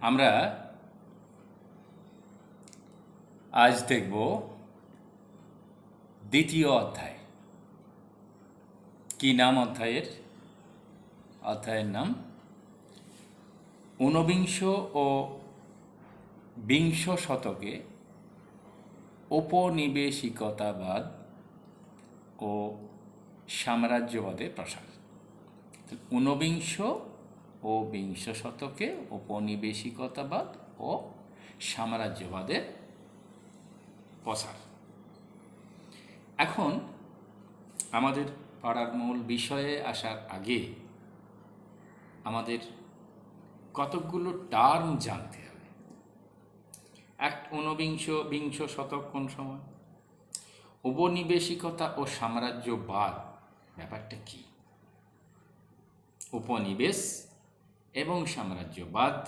আমরা আজ দেখব দ্বিতীয় অধ্যায়। কি নাম অধ্যায়ের? অধ্যায়ের নাম ঊনবিংশ ও বিংশ শতকে ঔপনিবেশিকতাবাদ ও সাম্রাজ্যবাদের প্রসার। ঊনবিংশ ও বিংশ শতকে ঔপনিবেশিকতাবাদ ও সাম্রাজ্যবাদের প্রসার। এখন আমাদের পড়ার মূল বিষয়ে আসার আগে আমাদের কতকগুলো টার্ম জানতে হবে। বিংশ শতক কোন সময়? উপনিবেশিকতা ও সাম্রাজ্যবাদ ব্যাপারটা কি? উপনিবেশ এবং সাম্রাজ্যবাদ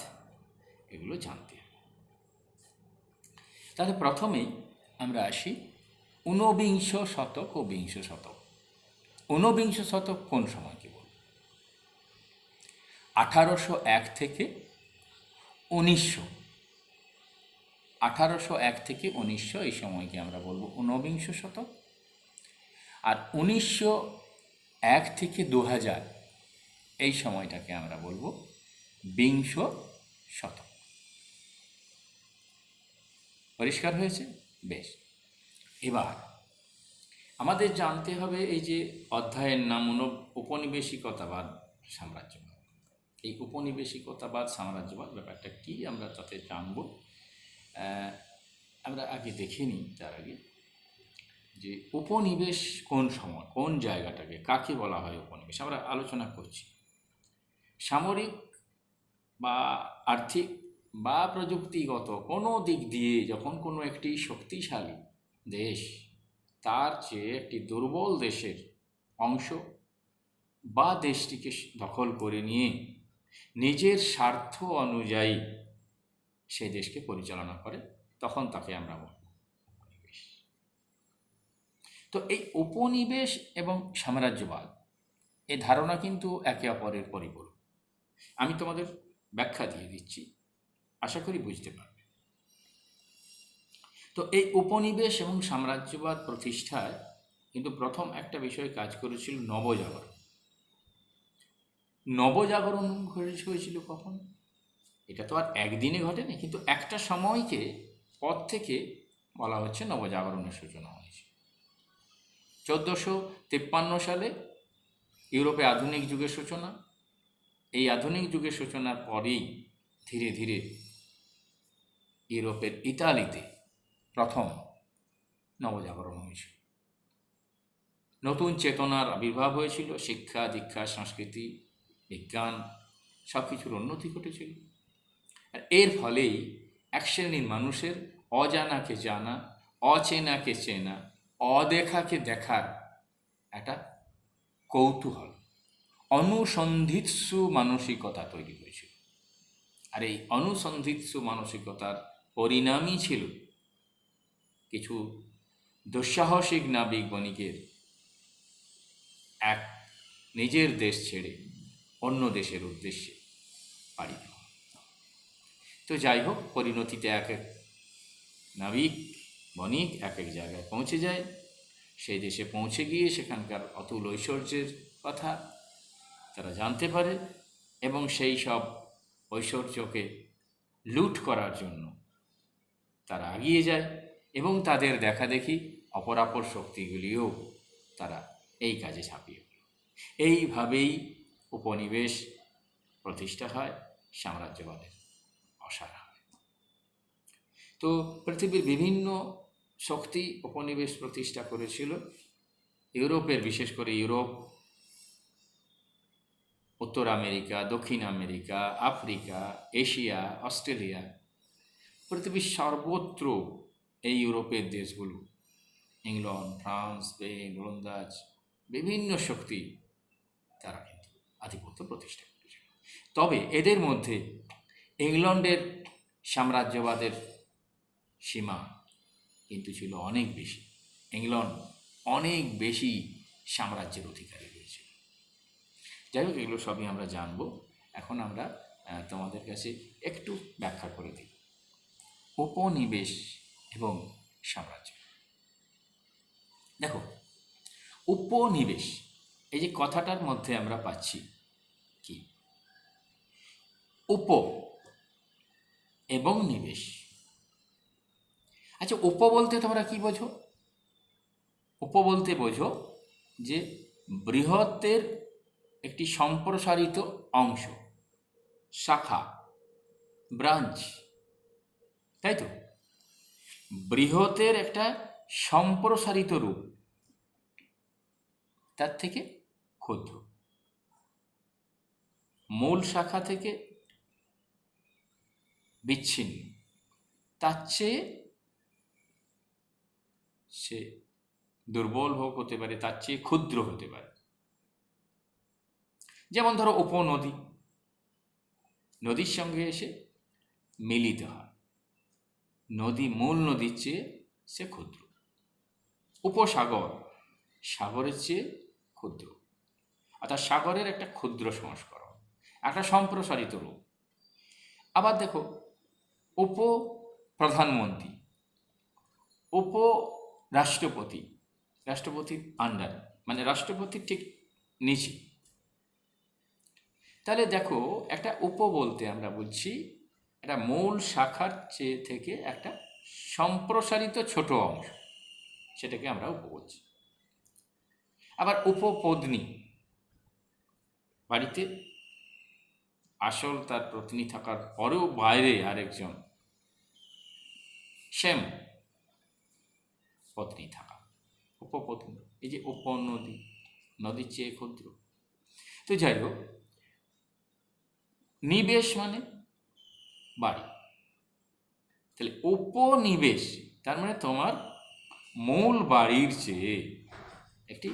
এগুলো জানতে হবে। তাহলে প্রথমেই আমরা আসি ঊনবিংশ শতক ও বিংশ শতক। ঊনবিংশ শতক কোন সময় কি বল? 1801 থেকে 1900। 1801 থেকে 1900 এই সময়কে আমরা বলবো ঊনবিংশ শতক। আর 1901 থেকে 2000 এই সময়টাকে আমরা বলবো বিংশ শতক। পরিষ্কার হয়েছে? বেশ। এবার আমাদের জানতে হবে এই যে অধ্যায়ের নাম উপনিবেশিকতাবাদ সাম্রাজ্যবাদ। এই উপনিবেশিকতাবাদ সাম্রাজ্যবাদ ব্যাপারটা কি আমরা তাতে জানব। আমরা আগে দেখে নিই তার আগে যে উপনিবেশ কোন সময়, কোন জায়গাটাকে, কাকে বলা হয় উপনিবেশ। আমরা আলোচনা করছি সামরিক বা আর্থিক বা প্রযুক্তিগত কোনো দিক দিয়ে যখন কোনো একটি শক্তিশালী দেশ তার চেয়ে একটি দুর্বল দেশের অংশ বা দেশটিকে দখল করে নিয়ে নিজের স্বার্থ অনুযায়ী সে দেশকে পরিচালনা করে, তখন তাকে আমরা বলব উপনিবেশ। তো এই উপনিবেশ এবং সাম্রাজ্যবাদ এই ধারণা কিন্তু একে অপরের পরিপূরক। আমি তোমাদের ব্যাখ্যা দিয়ে দিচ্ছি, আশা করি বুঝতে পারবে। তো এই উপনিবেশ এবং সাম্রাজ্যবাদ প্রতিষ্ঠায় কিন্তু প্রথম একটা বিষয় কাজ করেছিল নবজাগরণ। নবজাগরণ হয়েছিল কখন? এটা তো আর একদিনে ঘটেনি, কিন্তু একটা সময়কে পর থেকে বলা হচ্ছে নবজাগরণের সূচনা হয়েছে। 1453 সালে ইউরোপে আধুনিক যুগের সূচনা। এই আধুনিক যুগের সূচনার পরেই ধীরে ধীরে ইউরোপের ইতালিতে প্রথম নবজাগরণ হয়েছিল। নতুন চেতনার আবির্ভাব হয়েছিল, শিক্ষা দীক্ষা সংস্কৃতি বিজ্ঞান সব কিছুর উন্নতি ঘটেছিল। আর এর ফলেই এক শ্রেণীর মানুষের অজানাকে জানা, অচেনাকে চেনা, অদেখাকে দেখার একটা কৌতূহল, অনুসন্ধিৎসু মানসিকতা তৈরি হয়েছিল। আর এই অনুসন্ধিৎসু মানসিকতার পরিণামই ছিল কিছু দুঃসাহসিক নাবিক বণিকের এক নিজের দেশ ছেড়ে অন্য দেশের উদ্দেশ্যে পাড়ি দেওয়া। তো যাই হোক, পরিণতিতে এক এক নাবিক বণিক এক এক জায়গায় পৌঁছে যায়। সেই দেশে পৌঁছে গিয়ে সেখানকার অতুল ঐশ্বর্যের কথা তারা জানতে পারে এবং সেই সব ঐশ্বর্যকে লুট করার জন্য তারা এগিয়ে যায় এবং তাদের দেখাদেখি অপরাপর শক্তিগুলিও তারা এই কাজে ঝাঁপিয়ে পড়ে। এইভাবেই উপনিবেশ প্রতিষ্ঠা হয়, সাম্রাজ্যবাদের অসার হয়। তো পৃথিবীর বিভিন্ন শক্তি উপনিবেশ প্রতিষ্ঠা করেছিল। ইউরোপের, বিশেষ করে ইউরোপ, উত্তর আমেরিকা, দক্ষিণ আমেরিকা, আফ্রিকা, এশিয়া, অস্ট্রেলিয়া, পৃথিবীর সর্বত্র এই ইউরোপের দেশগুলো, ইংল্যান্ড, ফ্রান্স, স্পেন, ওলন্দাজ, বিভিন্ন শক্তি তারা কিন্তু আধিপত্য প্রতিষ্ঠা করেছিল। তবে এদের মধ্যে ইংল্যান্ডের সাম্রাজ্যবাদের সীমা কিন্তু ছিল অনেক বেশি। ইংল্যান্ড অনেক বেশি সাম্রাজ্যের অধিকারী হয়েছিল। যাই হোক, এগুলো সবই আমরা জানবো। এখন আমরা তোমাদের কাছে একটু ব্যাখ্যা করে দিই। উপনিবেশ এবং সাম্রাজ্য। দেখো, উপনিবেশ এই যে কথাটার মধ্যে আমরা পাচ্ছি কি, উপ এবং নিবেশ। আচ্ছা, উপ বলতে তোমরা কি বোঝো? উপ বলতে বোঝো যে বৃহত্তের একটি সম্প্রসারিত অংশ, শাখা, ব্রাঞ্চ, তাই তো? বৃহতের একটা সম্প্রসারিত রূপ, তার থেকে ক্ষুদ্র, মূল শাখা থেকে বিচ্ছিন্ন, তার চেয়ে সে দুর্বল হোক হতে পারে, তার চেয়ে ক্ষুদ্র হতে পারে। যেমন ধরো উপনদী, নদীর সঙ্গে এসে মিলিত হয়, নদী মূল নদীর চেয়ে সে ক্ষুদ্র। উপসাগর, সাগরের চেয়ে ক্ষুদ্র, অর্থাৎ সাগরের একটা ক্ষুদ্র সংস্করণ, একটা সম্প্রসারিত রূপ। আবার দেখো, উপ প্রধানমন্ত্রী, উপ রাষ্ট্রপতি, রাষ্ট্রপতির আন্ডার, মানে রাষ্ট্রপতির ঠিক নিচে। তাহলে দেখো, একটা উপ বলতে আমরা বলছি একটা মূল শাখার চেয়ে থেকে একটা সম্প্রসারিত ছোট অংশ, সেটাকে আমরা উপ বলছি। আবার উপপত্নী, বাড়িতে আসল তার পত্নী থাকার পরেও বাইরে আরেকজন সেম পত্নী থাকা, উপপত্নী। এই যে উপনদী, নদীর চেয়ে ক্ষুদ্র। তো যাই হোক, নিবেশ মানে বাড়ি। তাহলে উপনিবেশ তার মানে তোমার মূল বাড়ির চেয়ে একটি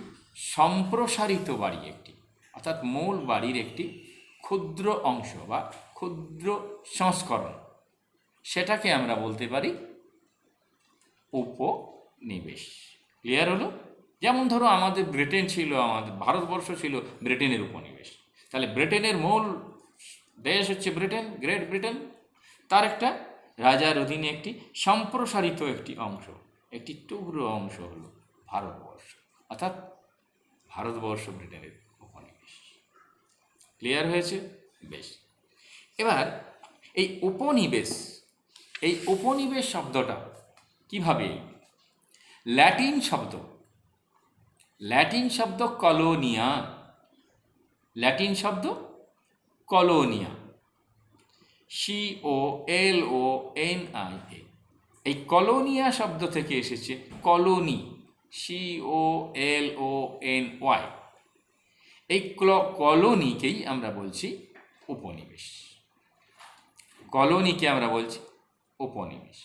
সম্প্রসারিত বাড়ি, একটি, অর্থাৎ মূল বাড়ির একটি ক্ষুদ্র অংশ বা ক্ষুদ্র সংস্করণ, সেটাকে আমরা বলতে পারি উপনিবেশ। ক্লিয়ার হলো? যেমন ধরো আমাদের ব্রিটেন ছিল, আমাদের ভারতবর্ষ ছিল ব্রিটেনের উপনিবেশ। তাহলে ব্রিটেনের মূল দেশ হচ্ছে ব্রিটেন, গ্রেট ব্রিটেন, তার একটা রাজার অধীনে একটি সম্প্রসারিত একটি অংশ, একটি টুকরো অংশ হলো ভারতবর্ষ, অর্থাৎ ভারতবর্ষ ব্রিটেনের উপনিবেশ। ক্লিয়ার হয়েছে? বেশ। এবার এই উপনিবেশ, এই উপনিবেশ শব্দটা কিভাবে, ল্যাটিন শব্দ কলোনিয়া, ল্যাটিন শব্দ কলোনিয়া, COLONIA। এই কলোনিয়া শব্দ থেকে এসেছে কলোনি, COLONY। এই কলোনিকেই আমরা বলছি উপনিবেশ, কলোনিকে আমরা বলছি উপনিবেশ।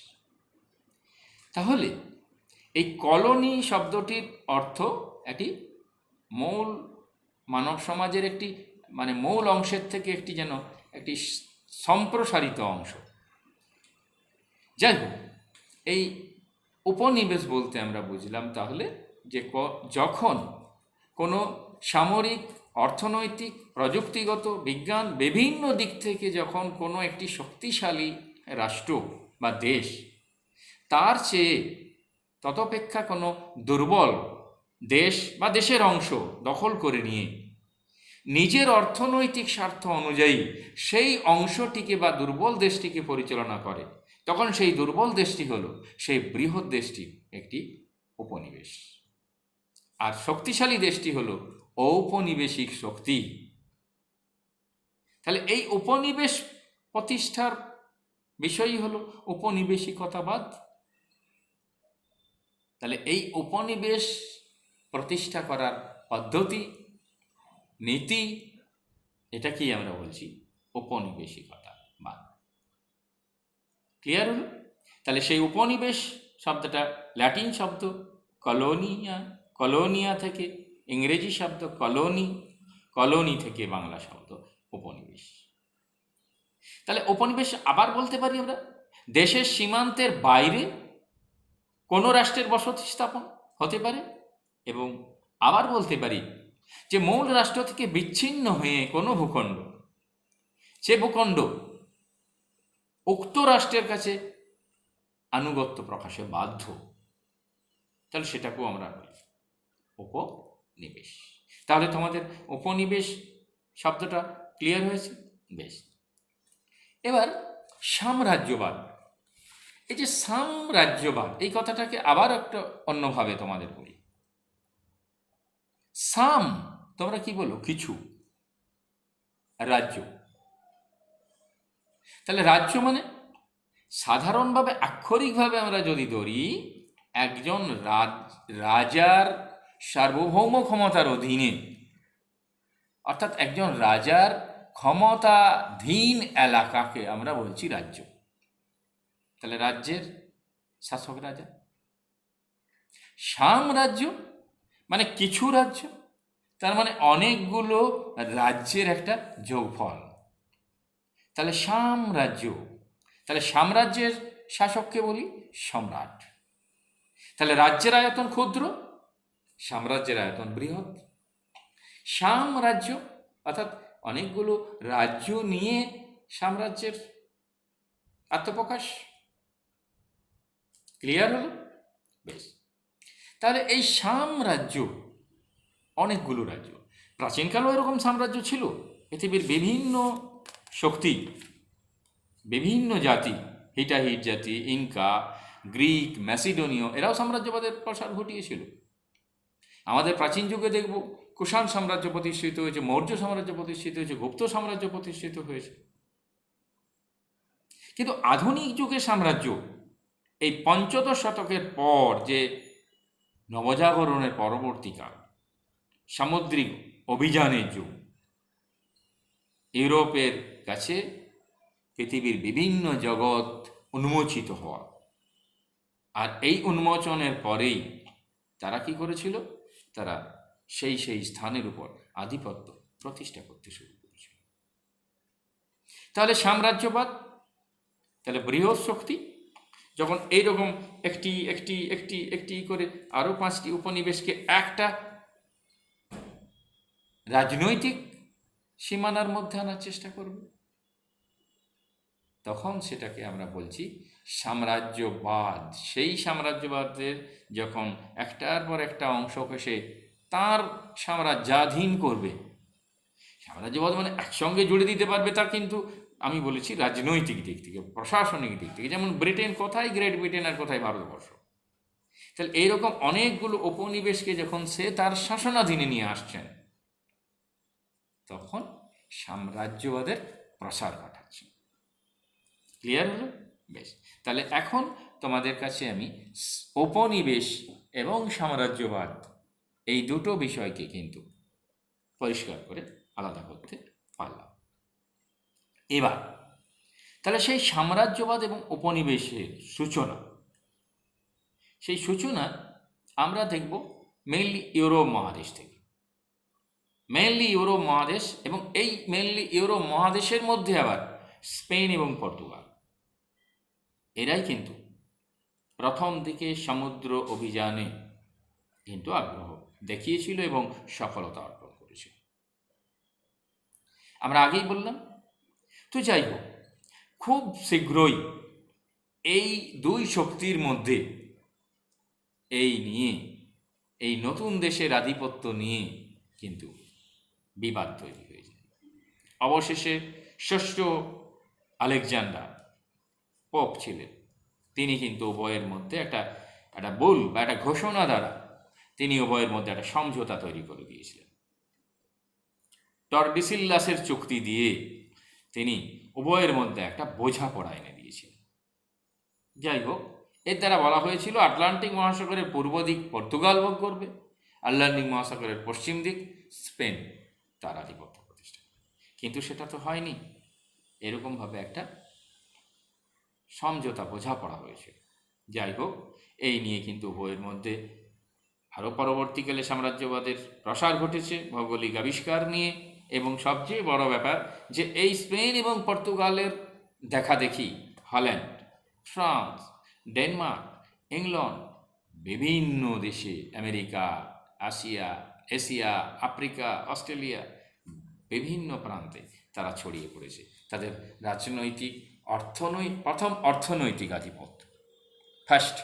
তাহলে এই কলোনি শব্দটির অর্থ একটি মূল মানব সমাজের একটি, মানে মূল অংশের থেকে একটি যেন একটি সম্প্রসারিত অংশ। যাই হোক, এই উপনিবেশ বলতে আমরা বুঝলাম তাহলে যে যখন কোনো সামরিক, অর্থনৈতিক, প্রযুক্তিগত, বিজ্ঞান, বিভিন্ন দিক থেকে যখন কোনো একটি শক্তিশালী রাষ্ট্র বা দেশ তার চেয়ে ততপেক্ষা কোনো দুর্বল দেশ বা দেশের অংশ দখল করে নিয়ে নিজের অর্থনৈতিক স্বার্থ অনুযায়ী সেই অংশটিকে বা দুর্বল দেশটিকে পরিচালনা করে, তখন সেই দুর্বল দেশটি হলো সেই বৃহৎ দেশটি একটি উপনিবেশ, আর শক্তিশালী দেশটি হলো ঔপনিবেশিক শক্তি। তাহলে এই উপনিবেশ প্রতিষ্ঠার বিষয়ই হলো উপনিবেশিকতাবাদ। তাহলে এই উপনিবেশ প্রতিষ্ঠা করার পদ্ধতি, নীতি, এটাকেই আমরা বলছি উপনিবেশিকতাবাদ। ক্লিয়ার হলো? তাহলে সেই উপনিবেশ শব্দটা ল্যাটিন শব্দ কলোনিয়া থেকে, ইংরেজি শব্দ কলোনি থেকে বাংলা শব্দ উপনিবেশ। তাহলে উপনিবেশ আবার বলতে পারি আমরা দেশের সীমান্তের বাইরে কোনো রাষ্ট্রের বসতি স্থাপন হতে পারে, এবং আবার বলতে পারি যে মূল রাষ্ট্র থেকে বিচ্ছিন্ন হয়ে কোনো ভূখণ্ড, সে ভূখণ্ড উক্ত রাষ্ট্রের কাছে আনুগত্য প্রকাশে বাধ্য, তাহলে সেটাকেও আমরা বলি উপনিবেশ। তাহলে তোমাদের উপনিবেশ শব্দটা ক্লিয়ার হয়েছে? বেশ। এবার সাম্রাজ্যবাদ, এই যে সাম্রাজ্যবাদ এই কথাটাকে আবার একটা অন্যভাবে তোমাদের বলি। সাম তোমরা কি বলো? কিছু, রাজ্য। তাহলে রাজ্য মানে সাধারণভাবে আক্ষরিকভাবে আমরা যদি ধরি, একজন রাজার সার্বভৌম ক্ষমতার অধীনে, অর্থাৎ একজন রাজার ক্ষমতাধীন এলাকাকে আমরা বলছি রাজ্য। তাহলে রাজ্যের শাসক রাজা। সাম্রাজ্য মানে কিছু রাজ্য, তার মানে অনেকগুলো রাজ্যের একটা যোগফল। তাহলে সাম্রাজ্য, তাহলে সাম্রাজ্যের শাসককে বলি সম্রাট। তাহলে রাজ্যের আয়তন ক্ষুদ্র, সাম্রাজ্যের আয়তন বৃহৎ। সাম্রাজ্য অর্থাৎ অনেকগুলো রাজ্য নিয়ে সাম্রাজ্যের আত্মপ্রকাশ। ক্লিয়ার হলো? বেশ। তাহলে এই সাম্রাজ্য অনেকগুলো রাজ্য, প্রাচীনকালেও এরকম সাম্রাজ্য ছিল। পৃথিবীর বিভিন্ন শক্তি, বিভিন্ন জাতি, হিটাহিট জাতি, ইনকা, গ্রিক, ম্যাসিডোনীয়, এরাও সাম্রাজ্যবাদের প্রসার ঘটিয়েছিল। আমাদের প্রাচীন যুগে দেখব কুষাণ সাম্রাজ্য প্রতিষ্ঠিত হয়েছে, মৌর্য সাম্রাজ্য প্রতিষ্ঠিত হয়েছে, গুপ্ত সাম্রাজ্য প্রতিষ্ঠিত হয়েছে। কিন্তু আধুনিক যুগের সাম্রাজ্য এই পঞ্চদশ শতকের পর, যে নবজাগরণের পরবর্তীকাল, সামুদ্রিক অভিযানের যুগ, ইউরোপের কাছে পৃথিবীর বিভিন্ন জগৎ উন্মোচিত হওয়া, আর এই উন্মোচনের পরেই তারা কি করেছিল? তারা সেই স্থানের উপর আধিপত্য প্রতিষ্ঠা করতে শুরু করেছিল। তাহলে সাম্রাজ্যবাদ, তাহলে বৃহৎ শক্তি যখন এইরকম একটি একটি একটি একটি করে আরও 5টি উপনিবেশকে একটা রাজনৈতিক সীমানার মধ্যে আনার চেষ্টা করবে, তখন সেটাকে আমরা বলছি সাম্রাজ্যবাদ। সেই সাম্রাজ্যবাদের যখন একটার পর একটা অংশকে সে তাঁর সাম্রাজ্যাধীন করবে, সাম্রাজ্যবাদ মানে একসঙ্গে জুড়ে দিতে পারবে, তার কিন্তু আমি বলেছি রাজনৈতিক দিক থেকে, প্রশাসনিক দিক থেকে। যেমন ব্রিটেন কোথায় গ্রেট ব্রিটেন আর কোথায় ভারতবর্ষ। তাহলে এইরকম অনেকগুলো উপনিবেশকে যখন সে তার শাসনাধীনে নিয়ে আসছেন, তখন সাম্রাজ্যবাদের প্রসার ঘটাচ্ছে। ক্লিয়ার হলো? বেশ। তাহলে এখন তোমাদের কাছে আমি উপনিবেশ এবং সাম্রাজ্যবাদ এই দুটো বিষয়কে কিন্তু পরিষ্কার করে আলাদা করতে পারলাম। এবার তাহলে সেই সাম্রাজ্যবাদ এবং উপনিবেশের সূচনা, সেই সূচনা আমরা দেখব মেইনলি ইউরোপ মহাদেশ থেকে। মেইনলি ইউরোপ মহাদেশ, এবং এই মেইনলি ইউরোপ মহাদেশের মধ্যে আবার স্পেন এবং পর্তুগাল, এরাই কিন্তু প্রথম দিকে সমুদ্র অভিযানে কিন্তু আগ্রহ দেখিয়েছিল এবং সফলতা অর্জন করেছিল। আমরা আগেই বললাম। তো যাই হোক, খুব শীঘ্রই এই দুই শক্তির মধ্যে এই নতুন দেশের আধিপত্য নিয়ে কিন্তু বিবাদ তৈরি হয়ে যায়। অবশেষে ষষ্ঠ আলেকজান্ডার পোপ ছিলেন, তিনি কিন্তু উভয়ের মধ্যে একটা বুল বা একটা ঘোষণা দ্বারা তিনি উভয়ের মধ্যে একটা সমঝোতা তৈরি করে দিয়েছিলেন। টরডিসিল্লাসের চুক্তি দিয়ে তিনি উভয়ের মধ্যে একটা বোঝাপড়া এনে দিয়েছিলেন। যাই হোক, এর দ্বারা বলা হয়েছিল আটলান্টিক মহাসাগরের পূর্ব দিক পর্তুগাল ভোগ করবে, আটলান্টিক মহাসাগরের পশ্চিম দিক স্পেন তার আধিপত্য প্রতিষ্ঠা। কিন্তু সেটা তো হয়নি। এরকমভাবে একটা সমঝোতা বোঝাপড়া হয়েছিল। যাই হোক, এই নিয়ে কিন্তু উভয়ের মধ্যে আরও পরবর্তীকালে সাম্রাজ্যবাদের প্রসার ঘটেছে ভৌগোলিক আবিষ্কার নিয়ে, এবং সবচেয়ে বড় ব্যাপার যে এই স্পেন এবং পর্তুগালের দেখাদেখি হল্যান্ড, ফ্রান্স, ডেনমার্ক, ইংল্যান্ড, বিভিন্ন দেশে, আমেরিকা, এশিয়া, আফ্রিকা, অস্ট্রেলিয়া, বিভিন্ন প্রান্তে তারা ছড়িয়ে পড়েছে। তাদের রাজনৈতিক প্রথম অর্থনৈতিক আধিপত্য, ফার্স্ট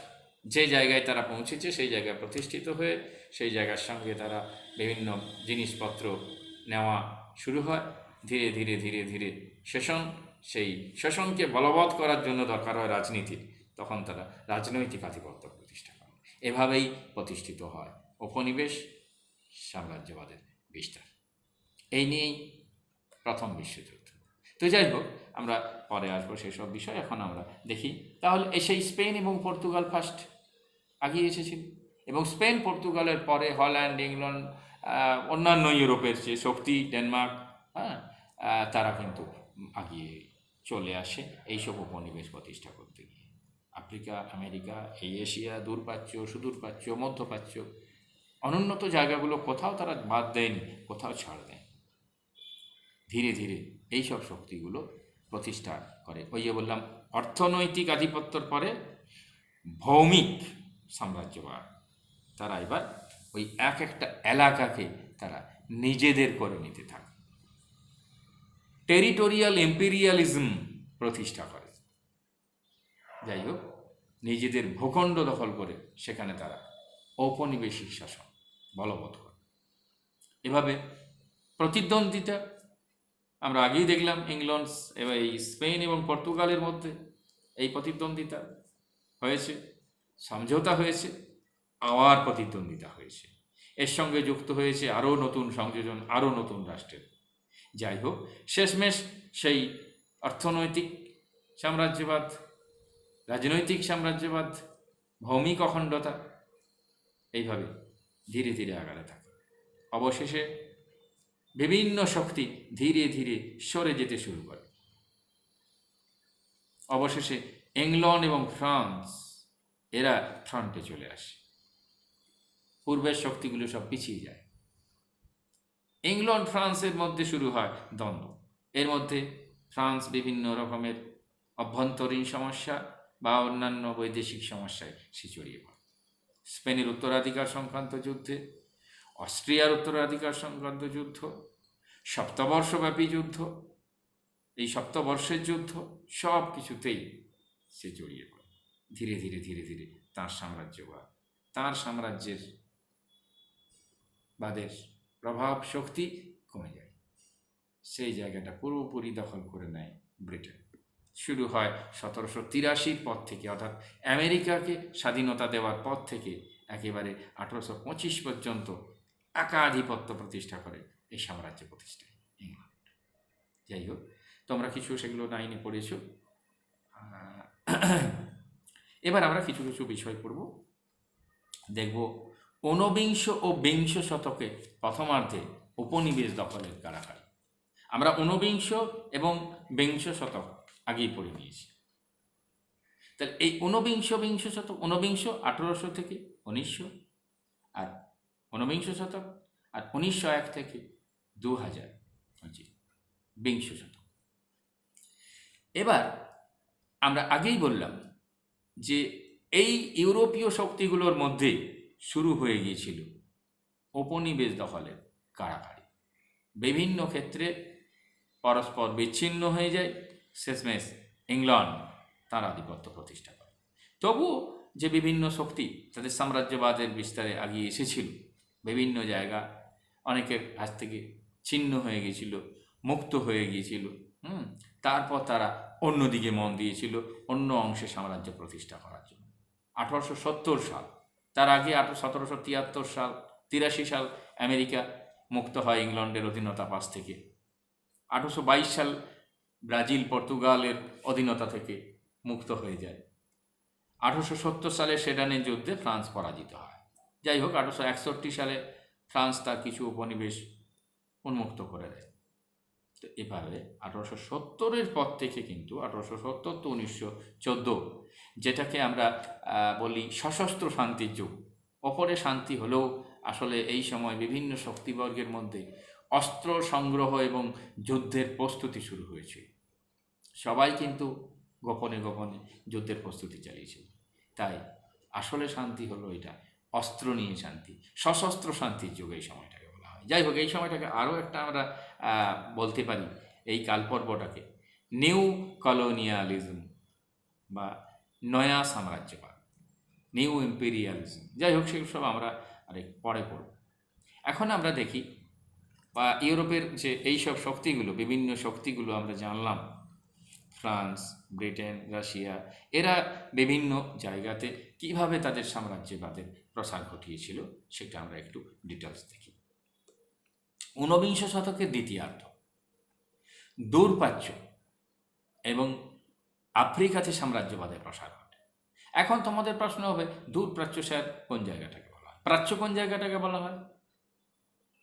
যে জায়গায় তারা পৌঁছেছে সেই জায়গায় প্রতিষ্ঠিত হয়ে সেই জায়গার সঙ্গে তারা বিভিন্ন জিনিসপত্র নেওয়া শুরু হয়। ধীরে ধীরে ধীরে ধীরে সেই শোষণকে বলবৎ করার জন্য দরকার হয় রাজনীতির, তখন তারা রাজনৈতিক আধিপত্য প্রতিষ্ঠা করে। এভাবেই প্রতিষ্ঠিত হয় উপনিবেশ সাম্রাজ্যবাদের বিস্তার। এই নিয়েই প্রথম বিশ্বযুদ্ধ। তো যাই হোক, আমরা পরে আসবো সেসব বিষয়। এখন আমরা দেখি তাহলে সেই স্পেন এবং পর্তুগাল ফার্স্ট আগিয়ে এসেছিল, এবং স্পেন পর্তুগালের পরে হল্যান্ড, ইংল্যান্ড, অন্যান্য ইউরোপের যে শক্তি, ডেনমার্ক, হ্যাঁ, তারা কিন্তু আগিয়ে চলে আসে এইসব উপনিবেশ প্রতিষ্ঠা করতে গিয়ে। আফ্রিকা, আমেরিকা, এই এশিয়া, দূরপ্রাচ্য, সুদূরপ্রাচ্য, মধ্যপ্রাচ্য, অনুন্নত জায়গাগুলো কোথাও তারা বাদ দেয়নি, কোথাও ছাড় দেয়। ধীরে ধীরে এইসব শক্তিগুলো প্রতিষ্ঠা করে। ওই যে বললাম, অর্থনৈতিক আধিপত্যর পরে ভৌমিক সাম্রাজ্যবাদ। তারা এবার ওই এক একটা এলাকাকে তারা নিজেদের করে নিতে থাকে, টেরিটোরিয়াল এম্পিরিয়ালিজম প্রতিষ্ঠা করে। যাই হোক, নিজেদের ভূখণ্ড দখল করে সেখানে তারা ঔপনিবেশিক শাসন বলবৎ করে। এভাবে প্রতিদ্বন্দ্বিতা আমরা আগেই দেখলাম, ইংল্যান্ড এবং এই স্পেন এবং পর্তুগালের মধ্যে এই প্রতিদ্বন্দ্বিতা হয়েছে, সমঝোতা হয়েছে, আবার প্রতিদ্বন্দ্বিতা হয়েছে। এর সঙ্গে যুক্ত হয়েছে আরও নতুন সংযোজন, আরও নতুন রাষ্ট্রের। যাই হোক, শেষমেশ সেই অর্থনৈতিক সাম্রাজ্যবাদ, রাজনৈতিক সাম্রাজ্যবাদ, ভৌমিক অখণ্ডতা এইভাবে ধীরে ধীরে আগাতে থাকে। অবশেষে বিভিন্ন শক্তি ধীরে ধীরে সরে যেতে শুরু করে। অবশেষে ইংল্যান্ড এবং ফ্রান্স এরা ফ্রন্টে চলে আসে, পূর্বের শক্তিগুলো সব পিছিয়ে যায়। ইংল্যান্ড ফ্রান্সের মধ্যে শুরু হয় দ্বন্দ্ব। এর মধ্যে ফ্রান্স বিভিন্ন রকমের অভ্যন্তরীণ সমস্যা বা অন্যান্য বৈদেশিক সমস্যায় সে জড়িয়ে পড়ে। স্পেনের উত্তরাধিকার সংক্রান্ত যুদ্ধে, অস্ট্রিয়ার উত্তরাধিকার সংক্রান্ত যুদ্ধ, সপ্তবর্ষব্যাপী যুদ্ধ, এই সপ্তবর্ষের যুদ্ধ, সব কিছুতেই সে জড়িয়ে পড়ে। ধীরে ধীরে ধীরে ধীরে তাঁর সাম্রাজ্যবাদ, তাঁর সাম্রাজ্যের বাদের প্রভাব শক্তি কমে যায়। সেই জায়গাটা পুরোপুরি দখল করে নেয় ব্রিটেন। শুরু হয় 1783 পর থেকে, অর্থাৎ আমেরিকাকে স্বাধীনতা দেওয়ার পর থেকে একেবারে 1825 পর্যন্ত একাধিপত্য প্রতিষ্ঠা করে এই সাম্রাজ্য প্রতিষ্ঠায় ইংল্যান্ড। যাই হোক, তোমরা কিছু সেগুলো 9-এ পড়েছ। এবার আমরা কিছু কিছু বিষয় পড়ব, দেখব ঊনবিংশ ও বিংশ শতকে প্রথমার্ধে উপনিবেশ দখলের কারাকারি। আমরা ঊনবিংশ এবং বিংশ শতক আগেই পড়ে নিয়েছি। তাহলে এই বিংশ শতক, ঊনবিংশ 1800 থেকে 1900, আর ঊনবিংশ শতক, আর 1901 থেকে 2000 হচ্ছে বিংশ শতক। এবার আমরা আগেই বললাম যে এই ইউরোপীয় শক্তিগুলোর মধ্যে শুরু হয়ে গিয়েছিল উপনিবেশ দখলের কারাকারি। বিভিন্ন ক্ষেত্রে পরস্পর বিচ্ছিন্ন হয়ে যায়। শেষমেশ ইংল্যান্ড তার আধিপত্য প্রতিষ্ঠা করে। তবুও যে বিভিন্ন শক্তি তাদের সাম্রাজ্যবাদের বিস্তারে আগিয়ে এসেছিল, বিভিন্ন জায়গা অনেকের কাছ থেকে ছিন্ন হয়ে গিয়েছিল, মুক্ত হয়ে গিয়েছিল। তারপর তারা অন্যদিকে মন দিয়েছিল অন্য অংশে সাম্রাজ্য প্রতিষ্ঠা করার জন্য। 1870 সাল, তার আগে 1773 সাল, 83 সাল আমেরিকা মুক্ত হয় ইংল্যান্ডের অধীনতা পাশ থেকে। 1822 সাল ব্রাজিল পর্তুগালের অধীনতা থেকে মুক্ত হয়ে যায়। 1870 সালে সেডানের যুদ্ধে ফ্রান্স পরাজিত হয়। যাই হোক, 1861 সালে ফ্রান্স তার কিছু উপনিবেশ উন্মুক্ত করে দেয়। তো এভাবে 1870-এর পর থেকে কিন্তু 1870 to 1914, যেটাকে আমরা বলি সশস্ত্র শান্তির যুগ, অপরে শান্তি হলেও আসলে এই সময় বিভিন্ন শক্তিবর্গের মধ্যে অস্ত্র সংগ্রহ এবং যুদ্ধের প্রস্তুতি শুরু হয়েছে। সবাই কিন্তু গোপনে গোপনে যুদ্ধের প্রস্তুতি চালিয়েছে। তাই আসলে শান্তি হলো এটা অস্ত্র নিয়ে শান্তি, সশস্ত্র শান্তির যুগ এই সময়টাকে বলা হয়। যাই হোক, এই সময়টাকে আরও একটা আমরা বলতে পারি এই কালপর্বটাকে নিউ কলোনিয়ালিজম বা নয়া সাম্রাজ্যবাদ, নিউ ইম্পেরিয়ালিজম, যাই হোক সেসব আমরা আরেক পরে পড়ব। এখন আমরা দেখি বা ইউরোপের যে এইসব শক্তিগুলো, বিভিন্ন শক্তিগুলো আমরা জানলাম, ফ্রান্স, ব্রিটেন, রাশিয়া, এরা বিভিন্ন জায়গাতে কিভাবে তাদের সাম্রাজ্যবাদের প্রসার ঘটিয়েছিল সেটা আমরা একটু ডিটেলস দেখি। ঊনবিংশ শতকের দ্বিতীয়ার্ধ দূরপ্রাচ্য এবং আফ্রিকাতে সাম্রাজ্যবাদের প্রসার ঘটে। এখন তোমাদের প্রশ্ন হবে, দূরপ্রাচ্য স্যার কোন জায়গাটাকে বলা হয়? প্রাচ্য কোন জায়গাটাকে বলা হয়?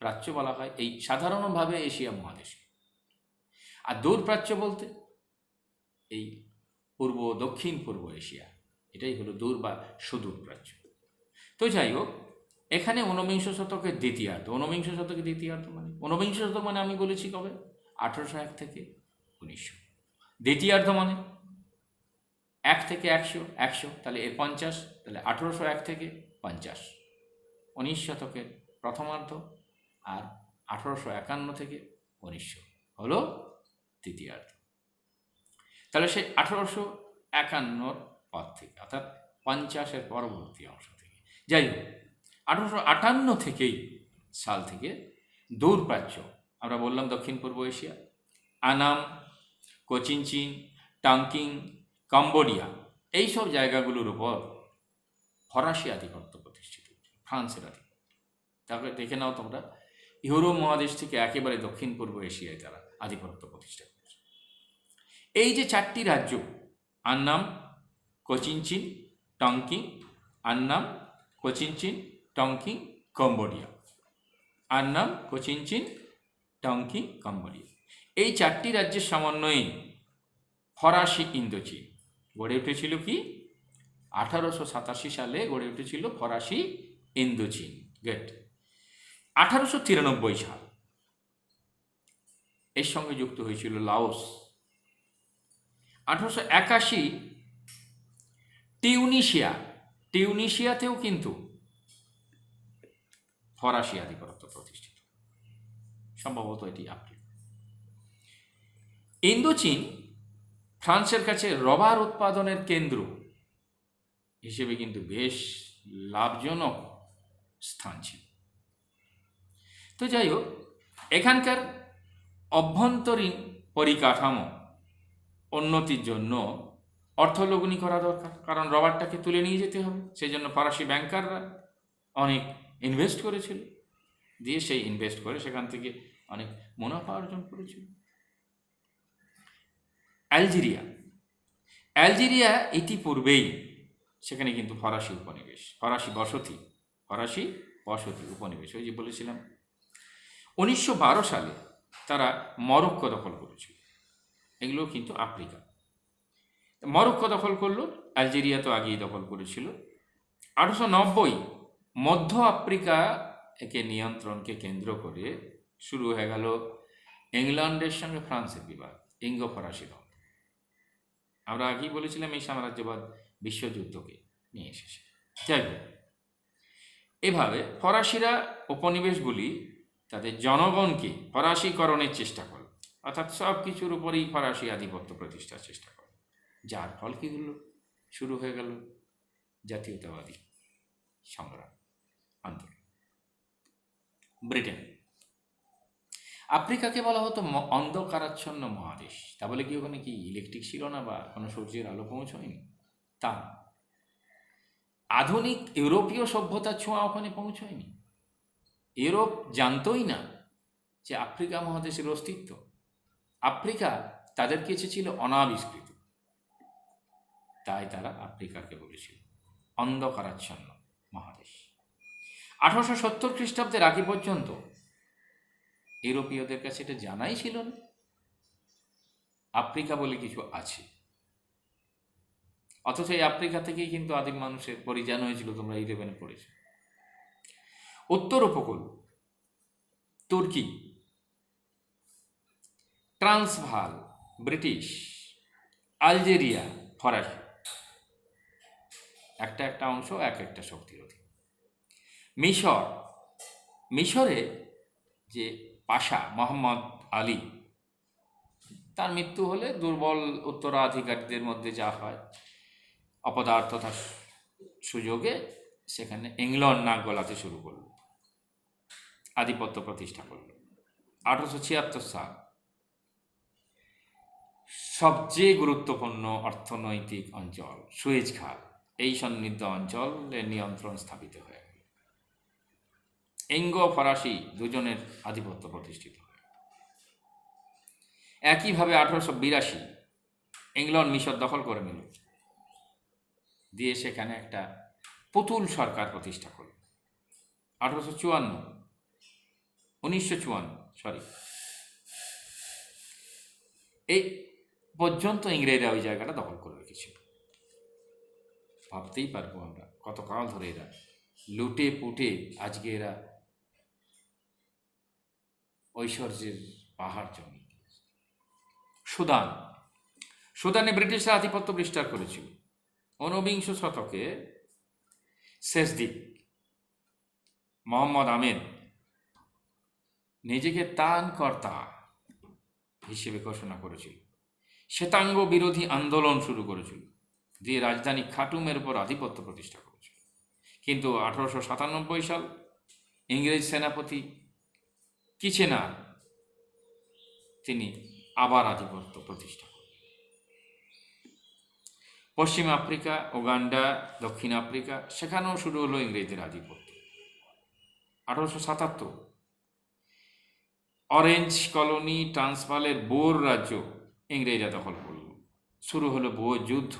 প্রাচ্য বলা হয় এই সাধারণভাবে এশিয়া মহাদেশে, আর দূরপ্রাচ্য বলতে এই পূর্ব দক্ষিণ পূর্ব এশিয়া, এটাই হলো দূর বা সুদূর প্রাচ্য। তো যাই হোক, এখানে ঊনবিংশ শতকের দ্বিতীয়ার্ধ, ঊনবিংশ শতকের দ্বিতীয়ার্ধ মানে ঊনবিংশ শতক মানে আমি বলেছি কবে, 1801 থেকে 1900। দ্বিতীয়ার্ধ মানে 1 থেকে 100, 100 তাহলে এর 50, তাহলে 1801 থেকে 50, 19 শতকের প্রথমার্ধ, আর 1851 থেকে 1900 হলো তৃতীয়ার্ধ। তাহলে সেই 1851 পর থেকে, অর্থাৎ 50-এর পরবর্তী অংশ থেকে, যাই হোক 1858 থেকেই সাল থেকে দূরপ্রাচ্য, আমরা বললাম দক্ষিণ পূর্ব এশিয়া, আনাম, কোচিনচিন, টাংকিং, কম্বোডিয়া, এইসব জায়গাগুলোর উপর ফরাসি আধিপত্য প্রতিষ্ঠিত, ফ্রান্সের আধিপত্য। তারপরে দেখে নাও তোমরা, ইউরোপ মহাদেশ থেকে একেবারে দক্ষিণ পূর্ব এশিয়ায় তারা আধিপত্য প্রতিষ্ঠা করেছে। এই যে 4টি রাজ্য, আন্নাম, কোচিনচিন, টংকিং, আন্নাম, কোচিনচিন, টংকিং, কম্বোডিয়া, আন্নাম, কোচিনচিন, টংকিং, কম্বোডিয়া, এই 4টি রাজ্যের সমন্বয়ে ফরাসি ইন্দোচীন গড়ে উঠেছিল। কি 1887 সালে গড়ে উঠেছিল ফরাসি ইন্দোচীন। গেট 1893 সাল, এর সঙ্গে যুক্ত হয়েছিল লাওস। 1881 টিউনিশিয়াতেও কিন্তু ফরাসি আধিপত্য প্রতিষ্ঠিত, সম্ভবত এটি আফ্রিকা। ইন্দোচীন ফ্রান্সের কাছে রবার উৎপাদনের কেন্দ্র হিসেবে কিন্তু বেশ লাভজনক স্থান ছিল। তো যাই হোক, এখানকার অভ্যন্তরীণ পরিকাঠামো উন্নতির জন্য অর্থলগ্নি করা দরকার, কারণ রবারটাকে তুলে নিয়ে যেতে হবে। সেই জন্য ফরাসি ব্যাংকাররা অনেক ইনভেস্ট করেছিল, দিয়ে সেই ইনভেস্ট করে সেখান থেকে অনেক মুনাফা অর্জন করেছিল। অ্যালজেরিয়া ইতিপূর্বেই সেখানে কিন্তু ফরাসি উপনিবেশ, ফরাসি বসতি উপনিবেশ, ওই যে বলেছিলাম। 1912 সালে তারা মরক্কো দখল করেছিল, এগুলো কিন্তু আফ্রিকা। মরক্কো দখল করলো, অ্যালজেরিয়া তো আগেই দখল করেছিল। 1890 মধ্য আফ্রিকা একে নিয়ন্ত্রণকে কেন্দ্র করে শুরু হয়ে গেল ইংল্যান্ডের সঙ্গে ফ্রান্সের বিবাদ, ইঙ্গো ফরাসি দ্বন্দ্ব। আমরা আগেই বলেছিলাম এই সাম্রাজ্যবাদ বিশ্বযুদ্ধকে নিয়ে এসেছে। যাই হোক, এভাবে ফরাসিরা উপনিবেশগুলি তাদের জনগণকে ফরাসিকরণের চেষ্টা করল, অর্থাৎ সব কিছুর উপরেই ফরাসি আধিপত্য প্রতিষ্ঠার চেষ্টা করল। যার ফল কি হলো, শুরু হয়ে গেল জাতীয়তাবাদী সংগ্রাম আন্দোলন। ব্রিটেন, আফ্রিকাকে বলা হতো অন্ধকারাচ্ছন্ন মহাদেশ। তা বলে কি ওখানে কি ইলেকট্রিক ছিল না বা কোনো সূর্যের আলো পৌঁছয়নি? তা আধুনিক ইউরোপীয় সভ্যতার ছোঁয়া ওখানে পৌঁছয়নি। ইউরোপ জানতই না যে আফ্রিকা মহাদেশের অস্তিত্ব। আফ্রিকা তাদের কাছে ছিল অনাবিষ্কৃত, তাই তারা আফ্রিকাকে বলেছিল অন্ধকারাচ্ছন্ন মহাদেশ। 1870 খ্রিস্টাব্দের আগে পর্যন্ত ইউরোপীয়দের কাছে এটা জানাই ছিল না আফ্রিকা বলে কিছু আছে। অথচ এই আফ্রিকা থেকেই কিন্তু আদিম মানুষের পরিযান হয়েছিল, তোমরা 11 পড়েছো। উত্তর উপকূল, তুর্কি, ট্রান্সভাল ব্রিটিশ, আলজেরিয়া ফরাসি, একটা অংশ এক একটা শক্তির অধীন। মিশরে যে পাশা মোহাম্মদ আলী, তার মৃত্যু হলে দুর্বল উত্তরাধিকারীদের মধ্যে যা হয়, অপদার্থতার সুযোগে সেখানে ইংল্যান্ড নাক গলাতে শুরু করল, আধিপত্য প্রতিষ্ঠা করল। 1876 সাল সবচেয়ে গুরুত্বপূর্ণ অর্থনৈতিক অঞ্চল সুয়েজ খাল, এই সন্নিহিত অঞ্চলের নিয়ন্ত্রণ স্থাপিত হয়ে গেল। ইঙ্গো ফরাসি দুজনের আধিপত্য প্রতিষ্ঠিত হয়। একইভাবে 1882 ইংল্যান্ড মিশর দখল করে নিল, দিয়ে সেখানে একটা পুতুল সরকার প্রতিষ্ঠা করল। 1954 এই পর্যন্ত ইংরেজরা ওই জায়গাটা দখল করে রেখেছিল। ভাবতেই পারবো আমরা কতকাল ধরে এরা লুটে পুটে আজকে এরা ঐশ্বর্যের পাহাড় জমি। সুদানে ব্রিটিশরা আধিপত্য বিস্তার করেছিল। 19বিংশ শতকে শেষ দিক মোহাম্মদ আমেদ নিজেকে ত্রাণকর্তা হিসেবে ঘোষণা করেছিল। শ্বেতাঙ্গ বিরোধী আন্দোলন শুরু করেছিল, দিয়ে রাজধানী খার্টুমের উপর আধিপত্য প্রতিষ্ঠা করেছিল। কিন্তু 1897 সাল ইংরেজ সেনাপতি কিচেনার তিনি আবার আধিপত্য প্রতিষ্ঠা করেন। পশ্চিম আফ্রিকা, উগান্ডা, দক্ষিণ আফ্রিকা, সেখানেও শুরু হলো ইংরেজদের আধিপত্য। 1877 অরেঞ্জ কলোনি ট্রান্সভালের বোর রাজ্য ইংরেজরা দখল করল। শুরু হলো বোর যুদ্ধ।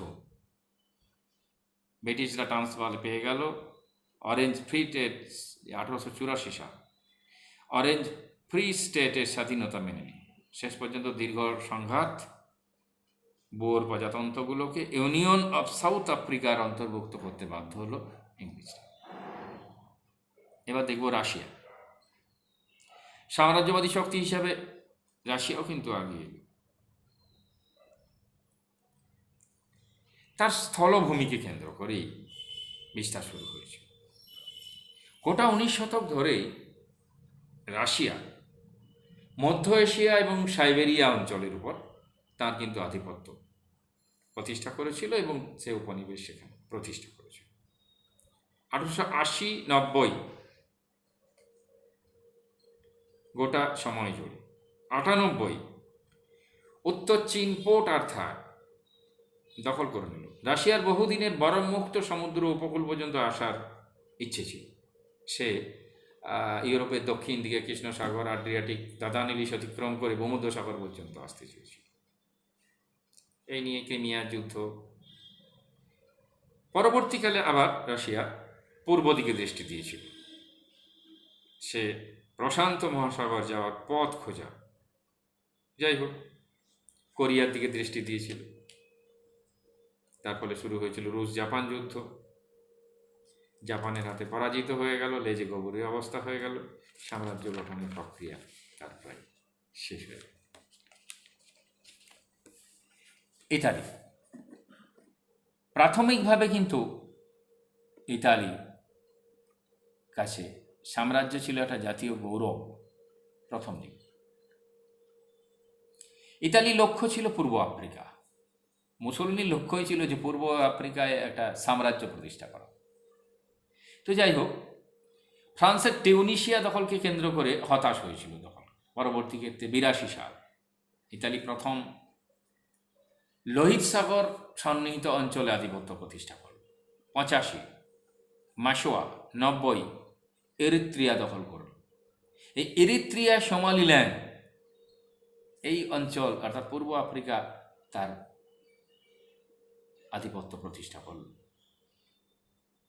ব্রিটিশরা ট্রান্সভাল পেয়ে গেল। অরেঞ্জ ফ্রি স্টেট 1884 সাল অরেঞ্জ ফ্রি স্টেটের স্বাধীনতা মেনে নেয়। শেষ পর্যন্ত দীর্ঘ সংঘাত বোর প্রজাতন্ত্রগুলোকে ইউনিয়ন অফ সাউথ আফ্রিকার অন্তর্ভুক্ত করতে বাধ্য হলো ইংরেজরা। এবার দেখব রাশিয়া। সাম্রাজ্যবাদী শক্তি হিসাবে রাশিয়াও কিন্তু আগিয়ে এলো। তার স্থলভূমিকে কেন্দ্র করেই বিস্তার শুরু হয়েছে। গোটা 19 শতক ধরেই রাশিয়া মধ্য এশিয়া এবং সাইবেরিয়া অঞ্চলের উপর তার কিন্তু আধিপত্য প্রতিষ্ঠা করেছিল এবং সে উপনিবেশ সেখানে প্রতিষ্ঠা করেছিল। 1880-90 গোটা সময় জুড়ে। 98 উত্তর চীন পোর্ট আর্থার দখল করে নিল। রাশিয়ার বহুদিনের বরফ মুক্ত সমুদ্র উপকূল পর্যন্ত আসার ইচ্ছে ছিল। সে ইউরোপের দক্ষিণ দিকে কৃষ্ণ সাগর, আড্রিয়াটিক, দাদানিলিশ অতিক্রম করে ভূমধ্যসাগর পর্যন্ত আসতে চেয়েছিল। এই নিয়ে ক্রিমিয়ার যুদ্ধ। পরবর্তীকালে আবার রাশিয়া পূর্ব দিকে দৃষ্টি দিয়েছিল। সে প্রশান্ত মহাসাগর যাওয়ার পথ খোঁজা। যাই হোক, কোরিয়ার দিকে দৃষ্টি দিয়েছিল। তার ফলে শুরু হয়েছিল রুশ জাপান যুদ্ধ। জাপানের হাতে পরাজিত হয়ে গেল, লেজে গোবরে অবস্থা হয়ে গেল। সাম্রাজ্য গঠনের প্রক্রিয়া তার প্রায় শেষ হয়ে গেল। ইতালি প্রাথমিকভাবে কিন্তু ইতালি কাছে সাম্রাজ্য ছিল একটা জাতীয় গৌরব। প্রথম দিক ইতালির লক্ষ্য ছিল পূর্ব আফ্রিকা। মুসলিনের লক্ষ্যই ছিল যে পূর্ব আফ্রিকায় একটা সাম্রাজ্য প্রতিষ্ঠা করা। তো যাই হোক, ফ্রান্সের টিউনিশিয়া দখলকে কেন্দ্র করে হতাশ হয়েছিল দখল। পরবর্তী ক্ষেত্রে 82 সাল ইতালি প্রথম লোহিত সাগর সন্নিহিত অঞ্চলে আধিপত্য প্রতিষ্ঠা করল। 85 মাসোয়া, 90 এরিত্রিয়া দখল করল। এই এরিত্রিয়া, সোমালিল্যান্ড, এই অঞ্চল অর্থাৎ পূর্ব আফ্রিকা তার আধিপত্য প্রতিষ্ঠা করল।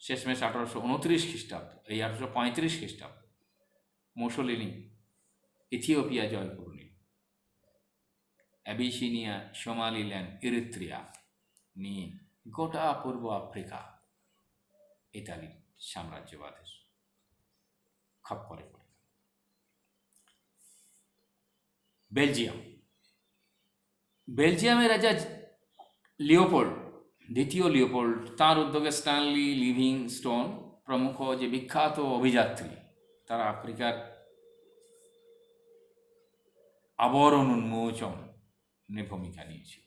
শেষমেশ 1829 খ্রিস্টাব্দ, এই 1835 খ্রিস্টাব্দ মুসোলিনি ইথিওপিয়া জয় করল। অ্যাবিসিনিয়া, সোমালিল্যান্ড, এরিত্রিয়া নিয়ে গোটা পূর্ব আফ্রিকা ইতালির সাম্রাজ্যবাদের খপ্পরে পড়ে। বেলজিয়ামের রাজা লিওপোল্ড, দ্বিতীয় লিওপোল্ড, তার উদ্যোগে স্ট্যানলি লিভিংস্টোন প্রমুখ যে বিখ্যাত অভিযাত্রী, তারা আফ্রিকার আবরণ উন্মোচন ভূমিকা নিয়েছিল।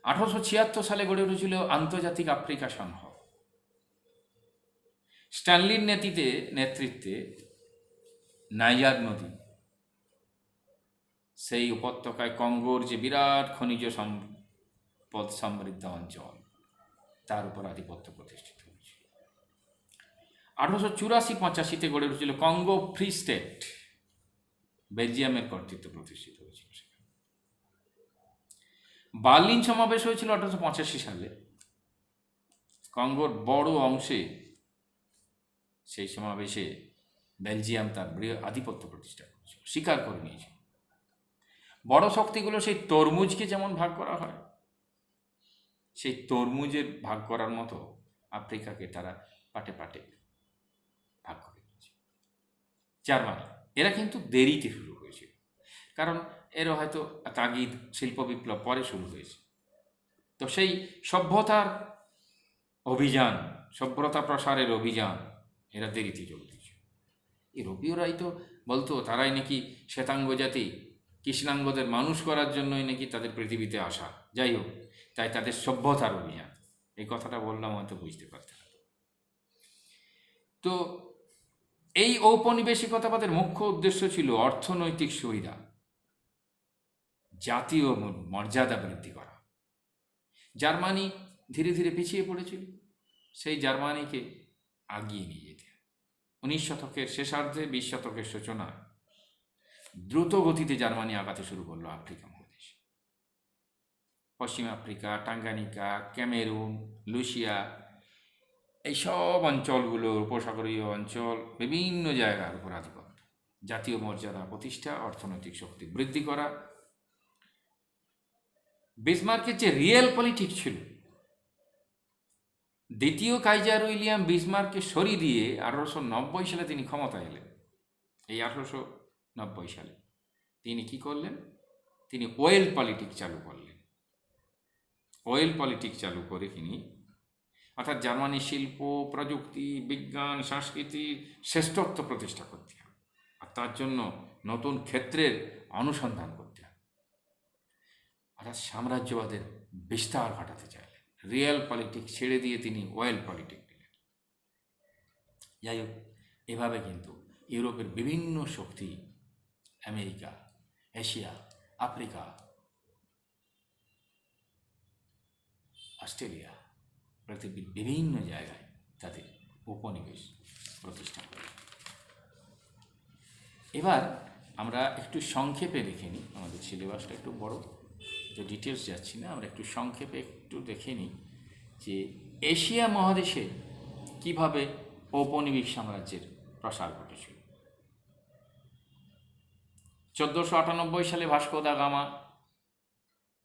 1876 সালে গড়ে উঠেছিল আন্তর্জাতিক আফ্রিকা সংঘ। স্ট্যানলির নেতৃত্বে নাইজার নদী, সেই উপত্যকায় কঙ্গোর যে বিরাট খনিজ সম্পদ সমৃদ্ধ অঞ্চল, তার উপর আধিপত্য প্রতিষ্ঠিত হয়েছিল। 1884-85 গড়ে উঠেছিল কঙ্গো ফ্রি স্টেট, বেলজিয়ামের কর্তৃত্ব প্রতিষ্ঠিত হয়েছিল সেখানে। বার্লিন সমাবেশ হয়েছিল 1885 সালে। কঙ্গোর বড় অংশে সেই সমাবেশে বেলজিয়াম তার আধিপত্য প্রতিষ্ঠা করেছিল, স্বীকার করে নিয়েছিল। বড় শক্তিগুলো সেই তরমুজকে যেমন ভাগ করা হয়, সেই তরমুজের ভাগ করার মতো আফ্রিকাকে তারা পাটে পাটে ভাগ করে নিয়েছে। জার্মানি, এরা কিন্তু দেরিতে শুরু হয়েছিল, কারণ এরা হয়তো তাগিদ শিল্প বিপ্লব পরে শুরু হয়েছে। তো সেই সভ্যতার অভিযান, সভ্যতা প্রসারের অভিযান এরা দেরিতে যোগ দিয়েছে। ইউরোপীয়রাই তো বলতো তারাই নাকি শ্বেতাঙ্গ জাতি, কৃষ্ণাঙ্গদের মানুষ করার জন্যই নাকি তাদের পৃথিবীতে আসা। যাই হোক, তাই তাদের সভ্যতার অভিযান, এই কথাটা বললাম হয়তো বুঝতে পারতাম। তো এই ঔপনিবেশিকতাবাদের মুখ্য উদ্দেশ্য ছিল অর্থনৈতিক সুবিধা, জাতীয় মর্যাদা বৃদ্ধি করা। জার্মানি ধীরে ধীরে পিছিয়ে পড়েছিল, সেই জার্মানিকে আগিয়ে নিয়ে যেতে 19 শতকের শেষার্ধে 20 শতকের সূচনায় দ্রুত গতিতে জার্মানি আগাতে শুরু করলো আফ্রিকা মহাদেশে। পশ্চিম আফ্রিকা, টাঙ্গানিকা, ক্যামেরুন, লুসিয়া, এই সব অঞ্চলগুলোর, উপসাগরীয় অঞ্চল, বিভিন্ন জায়গার উপর আধিপত্য, জাতীয় মর্যাদা প্রতিষ্ঠা, অর্থনৈতিক শক্তি বৃদ্ধি করা। বিসমার্কের যে রিয়েল পলিটিক্স ছিল, দ্বিতীয় কাইজার উইলিয়াম বিসমার্ককে সরিয়ে দিয়ে 1890 সালে তিনি ক্ষমতায় এলেন। এই 1890 সালে তিনি কি করলেন? তিনি ওয়েল পলিটিক্স চালু করলেন। ওয়েল পলিটিক্স চালু করে তিনি, অর্থাৎ জার্মানির শিল্প, প্রযুক্তি, বিজ্ঞান, সংস্কৃতির শ্রেষ্ঠত্ব প্রতিষ্ঠা করতে হবে, আর তার জন্য নতুন ক্ষেত্রের অনুসন্ধান করতে হবে, অর্থাৎ সাম্রাজ্যবাদের বিস্তার ঘটাতে চাইলেন। রিয়েল পলিটিক্স ছেড়ে দিয়ে তিনি ওয়েল পলিটিক্স দিলেন। যাই হোক, এভাবে কিন্তু ইউরোপের বিভিন্ন শক্তি, আমেরিকা, এশিয়া, আফ্রিকা, অস্ট্রেলিয়া, পৃথিবীর বিভিন্ন জায়গায় তাদের উপনিবেশ প্রতিষ্ঠা করে। এবার আমরা একটু সংক্ষেপে দেখে নিই, আমাদের সিলেবাসটা একটু বড়, তো ডিটেলস যাচ্ছি না, আমরা একটু সংক্ষেপে একটু দেখে নিই যে এশিয়া মহাদেশে কিভাবে ঔপনিবেশিক সাম্রাজ্যের প্রসার ঘটেছিল। 1498 সালে ভাস্কো দা গামা,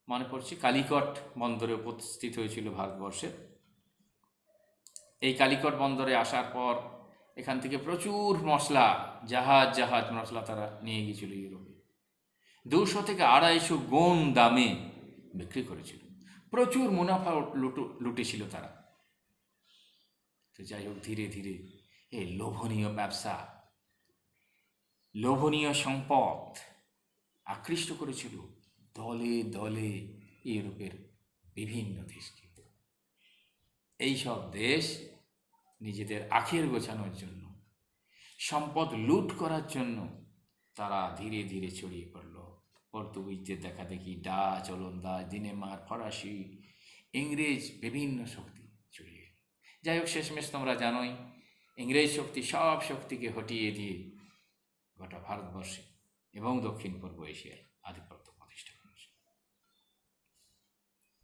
মনে পড়ছে, কালিকট বন্দরে উপস্থিত হয়েছিল ভারতবর্ষে। এই কালিকট বন্দরে আসার পর এখান থেকে প্রচুর মশলা, জাহাজ মশলা তারা নিয়ে গিয়েছিল ইউরোপে। 200 থেকে 250 গুণ দামে বিক্রি করেছিল, প্রচুর মুনাফা লুটেছিল তারা। তো যাই হোক, ধীরে ধীরে এই লোভনীয় ব্যবসা, লোভনীয় সম্পদ আকৃষ্ট করেছিল দলে দলে ইউরোপের বিভিন্ন দেশকে। এইসব দেশ নিজেদের আখের গোছানোর জন্য, সম্পদ লুট করার জন্য তারা ধীরে ধীরে ছড়িয়ে পড়ল। পর্তুগিজদের দেখা দেখি, ডাচ, ওলন্দাজ, ডেনমার্ক, ফরাসি, ইংরেজ, বিভিন্ন শক্তি ছড়িয়ে। যাই হোক, শেষমেশ তোমরা জানোই, ইংরেজ শক্তি সব শক্তিকে হটিয়ে দিয়ে গোটা ভারতবর্ষে এবং দক্ষিণ পূর্ব এশিয়ায় আধিপত্য প্রতিষ্ঠা করেছে।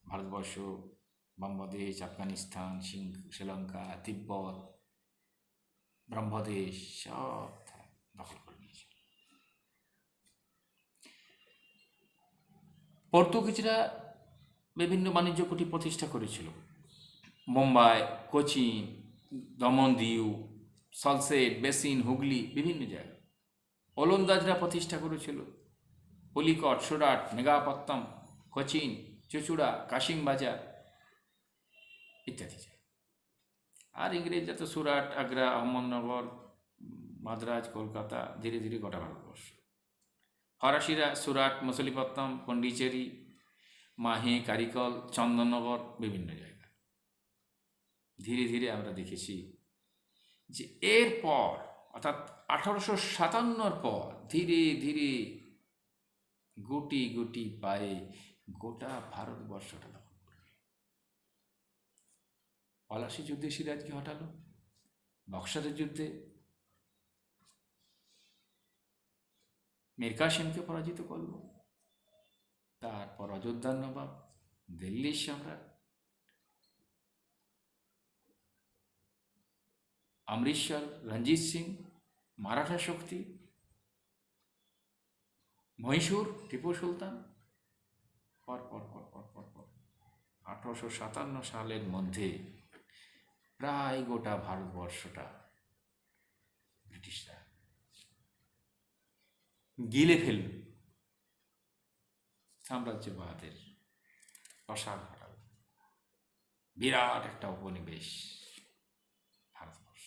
ভারতবর্ষ, বাংলাদেশ, আফগানিস্তান, শ্রীলঙ্কা, তিব্বত, ব্রহ্মদেশ সব দখল করে নিয়েছে। পর্তুগিজরা বিভিন্ন বাণিজ্য কুঠি প্রতিষ্ঠা করেছিল, মুম্বাই, কোচিন, দমনদিউ, সলসেট, বেসিন, হুগলি, বিভিন্ন জায়গায়। ওলন্দাজরা প্রতিষ্ঠা করেছিল পলিকট, সুরাট, মেগাপত্তম, কোচিন, চুচুড়া, কাশিম বাজার ইত্যাদি জায়গা। আর ইংরেজরা তো সুরাট, আগ্রা, আহমদনগর, মাদ্রাজ, কলকাতা, ধীরে ধীরে গোটা ভারতবর্ষ। ফরাসিরা সুরাট, মছলিপত্তম, পন্ডিচেরি, মাহে, কারিকল, চন্দননগর বিভিন্ন জায়গা। ধীরে ধীরে আমরা দেখেছি যে এরপর অর্থাৎ 1857 পর ধীরে ধীরে গুটি গুটি পায়ে গোটা ভারতবর্ষটা দখল করবে। পলাশী যুদ্ধে সিরাজকে হটালো, বক্সারের যুদ্ধে মীর কাসেমকে পরাজিত করল, তারপর অযোধ্যার নবাব, দিল্লির সম্রাট, অমৃতসর রঞ্জিত সিং, মারাঠা শক্তি, মহীশূর টিপু সুলতান, পর পর পর পর পর পর 1857 সালের মধ্যে প্রায় গোটা ভারতবর্ষটা ব্রিটিশরা গিলে ফেলল, সাম্রাজ্যবাদের প্রসার ঘটাল। বিরাট একটা উপনিবেশ ভারতবর্ষ।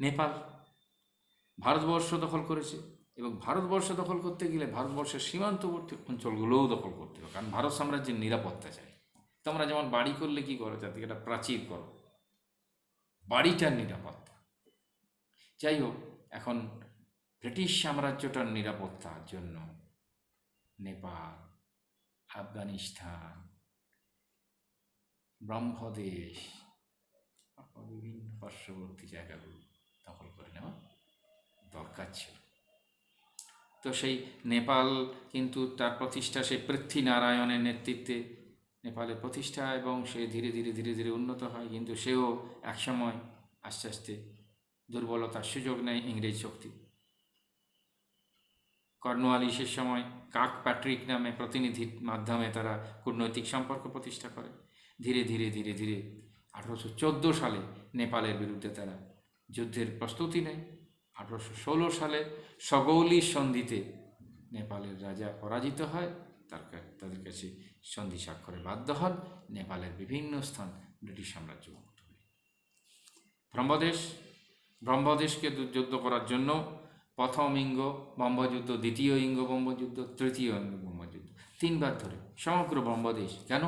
নেপাল ভারতবর্ষ দখল করেছে, এবং ভারতবর্ষ দখল করতে গেলে ভারতবর্ষের সীমান্তবর্তী অঞ্চলগুলোও দখল করতে হবে, কারণ ভারত সাম্রাজ্যের নিরাপত্তা চাই। তোমরা যেমন বাড়ি করলে কি করো, যাতে একটা প্রাচীর করো, বাড়িটার নিরাপত্তা। যাই হোক, এখন ব্রিটিশ সাম্রাজ্যটার নিরাপত্তার জন্য নেপাল, আফগানিস্তান, ব্রহ্মদেশ, বিভিন্ন পার্শ্ববর্তী জায়গাগুলো দখল করে নেওয়া দরকার ছিল। তো সেই নেপাল কিন্তু তার প্রতিষ্ঠা সেই পৃথ্বীনারায়ণের নেতৃত্বে নেপালের প্রতিষ্ঠা, এবং সে ধীরে ধীরে ধীরে ধীরে উন্নত হয়, কিন্তু সেও একসময় আস্তে আস্তে দুর্বলতার সুযোগ নেয় ইংরেজ শক্তি। কর্নওয়ালিসের সময় কাক প্যাট্রিক নামে প্রতিনিধির মাধ্যমে তারা কূটনৈতিক সম্পর্ক প্রতিষ্ঠা করে। ধীরে ধীরে ধীরে ধীরে 1814 সালে নেপালের বিরুদ্ধে তারা যুদ্ধের প্রস্তুতি নেয়। 1816 সালে সগৌলি সন্ধিতে নেপালের রাজা পরাজিত হয়, তাদের কাছে সন্ধি স্বাক্ষরে বাধ্য হন। নেপালের বিভিন্ন স্থান ব্রিটিশ সাম্রাজ্য মুক্ত হয়। ব্রহ্মদেশকে যুদ্ধ করার জন্য প্রথম ইঙ্গ ব্রহ্মযুদ্ধ, দ্বিতীয় ইঙ্গ ব্রহ্মযুদ্ধ, তৃতীয় ইঙ্গ ব্রহ্মযুদ্ধ, 3 বার ধরে সমগ্র ব্রহ্মদেশ। কেন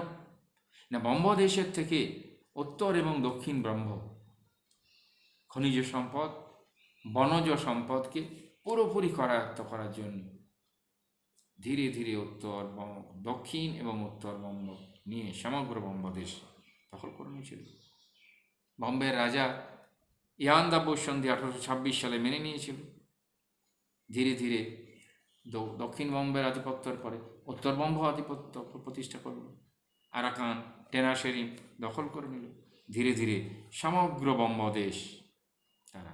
না, ব্রহ্মদেশের থেকে উত্তর এবং দক্ষিণ ব্রহ্ম খনিজ সম্পদ, বনজ সম্পদকে পুরোপুরি করায়ত্ত করার জন্য ধীরে ধীরে দক্ষিণ এবং উত্তর বঙ্গ নিয়ে সমগ্র ব্রহ্মদেশ দখল করে নিয়েছিল। বম্বের রাজা ইয়ান্দাবুর সন্ধি 1826 সালে মেনে নিয়েছিল। ধীরে ধীরে দক্ষিণ বম্বের আধিপত্যের পরে উত্তরবঙ্গ আধিপত্য প্রতিষ্ঠা করল। আরাকান, টেনাশেরিন দখল করে নিল। ধীরে ধীরে সমগ্র ব্রহ্মদেশ তারা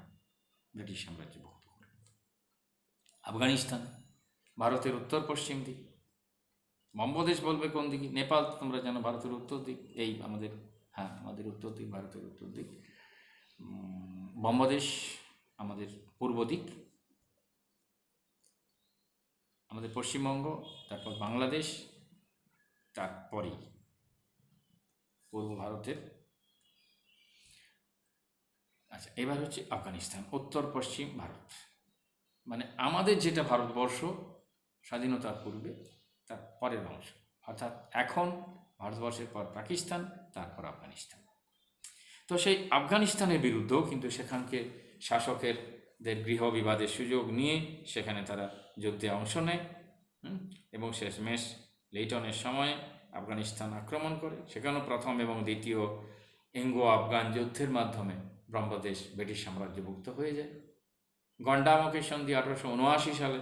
ব্রিটিশ সাম্রাজ্যভুক্ত করে। আফগানিস্তান ভারতের উত্তর পশ্চিম দিক, ব্রহ্মদেশ বলবে কোন দিকে, নেপাল তোমরা জানো ভারতের উত্তর দিক, এই আমাদের উত্তর দিক, ভারতের উত্তর দিক। ব্রহ্মদেশ আমাদের পূর্ব দিক, আমাদের পশ্চিমবঙ্গ, তারপর বাংলাদেশ, তারপরেই পূর্ব ভারতের। আচ্ছা, এবার হচ্ছে আফগানিস্তান, উত্তর পশ্চিম ভারত। মানে আমাদের যেটা ভারতবর্ষ স্বাধীনতার পূর্বে তার পরের অংশ, অর্থাৎ এখন ভারতবর্ষের পর পাকিস্তান, তারপর আফগানিস্তান। তো সেই আফগানিস্তানের বিরুদ্ধেও কিন্তু সেখানকে শাসকেরদের গৃহ বিবাদের সুযোগ নিয়ে সেখানে তারা যুদ্ধে অংশ নেয়, এবং শেষমেশ লেইটনের সময়ে আফগানিস্তান আক্রমণ করে। সেখানেও প্রথম এবং দ্বিতীয় ইঙ্গো আফগান যুদ্ধের মাধ্যমে ব্রহ্মদেশ ব্রিটিশ সাম্রাজ্যভুক্ত হয়ে যায়। গন্ডামকের সন্ধি 1879 সালে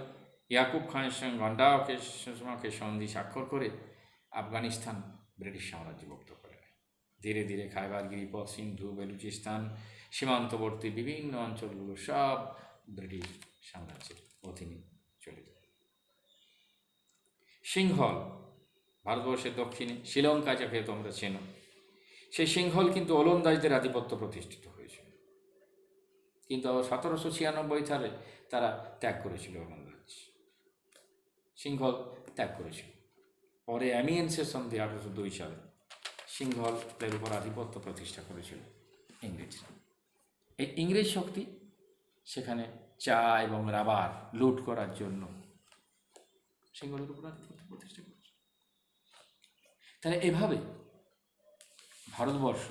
ইয়াকুব খানের সঙ্গে গন্ডামকের সন্ধি স্বাক্ষর করে আফগানিস্তান ব্রিটিশ সাম্রাজ্যভুক্ত করে নেয়। ধীরে ধীরে খাইবার গিরিপথ, সিন্ধু, বেলুচিস্তান, সীমান্তবর্তী বিভিন্ন অঞ্চলগুলো সব ব্রিটিশ সাম্রাজ্যের অধীনে চলে যায়। সিংহল ভারতবর্ষের দক্ষিণে, শ্রীলঙ্কা যাকে তোমরা চেনো, সেই সিংহল কিন্তু ওলন্দাজদের আধিপত্য প্রতিষ্ঠিত হয়েছিল, কিন্তু 1796 সালে তারা ত্যাগ করেছিল। ওলন্দাজ সিংহল ত্যাগ করেছিল। পরে অ্যামিয়েন্সের সন্ধি 1802 সালে সিংহলের উপর আধিপত্য প্রতিষ্ঠা করেছিল ইংরেজরা। এই ইংরেজ শক্তি সেখানে চা এবং রাবার লুট করার জন্য সেগুলোর উপর আধিপত্য প্রতিষ্ঠা করেছে। তাহলে এভাবে ভারতবর্ষ,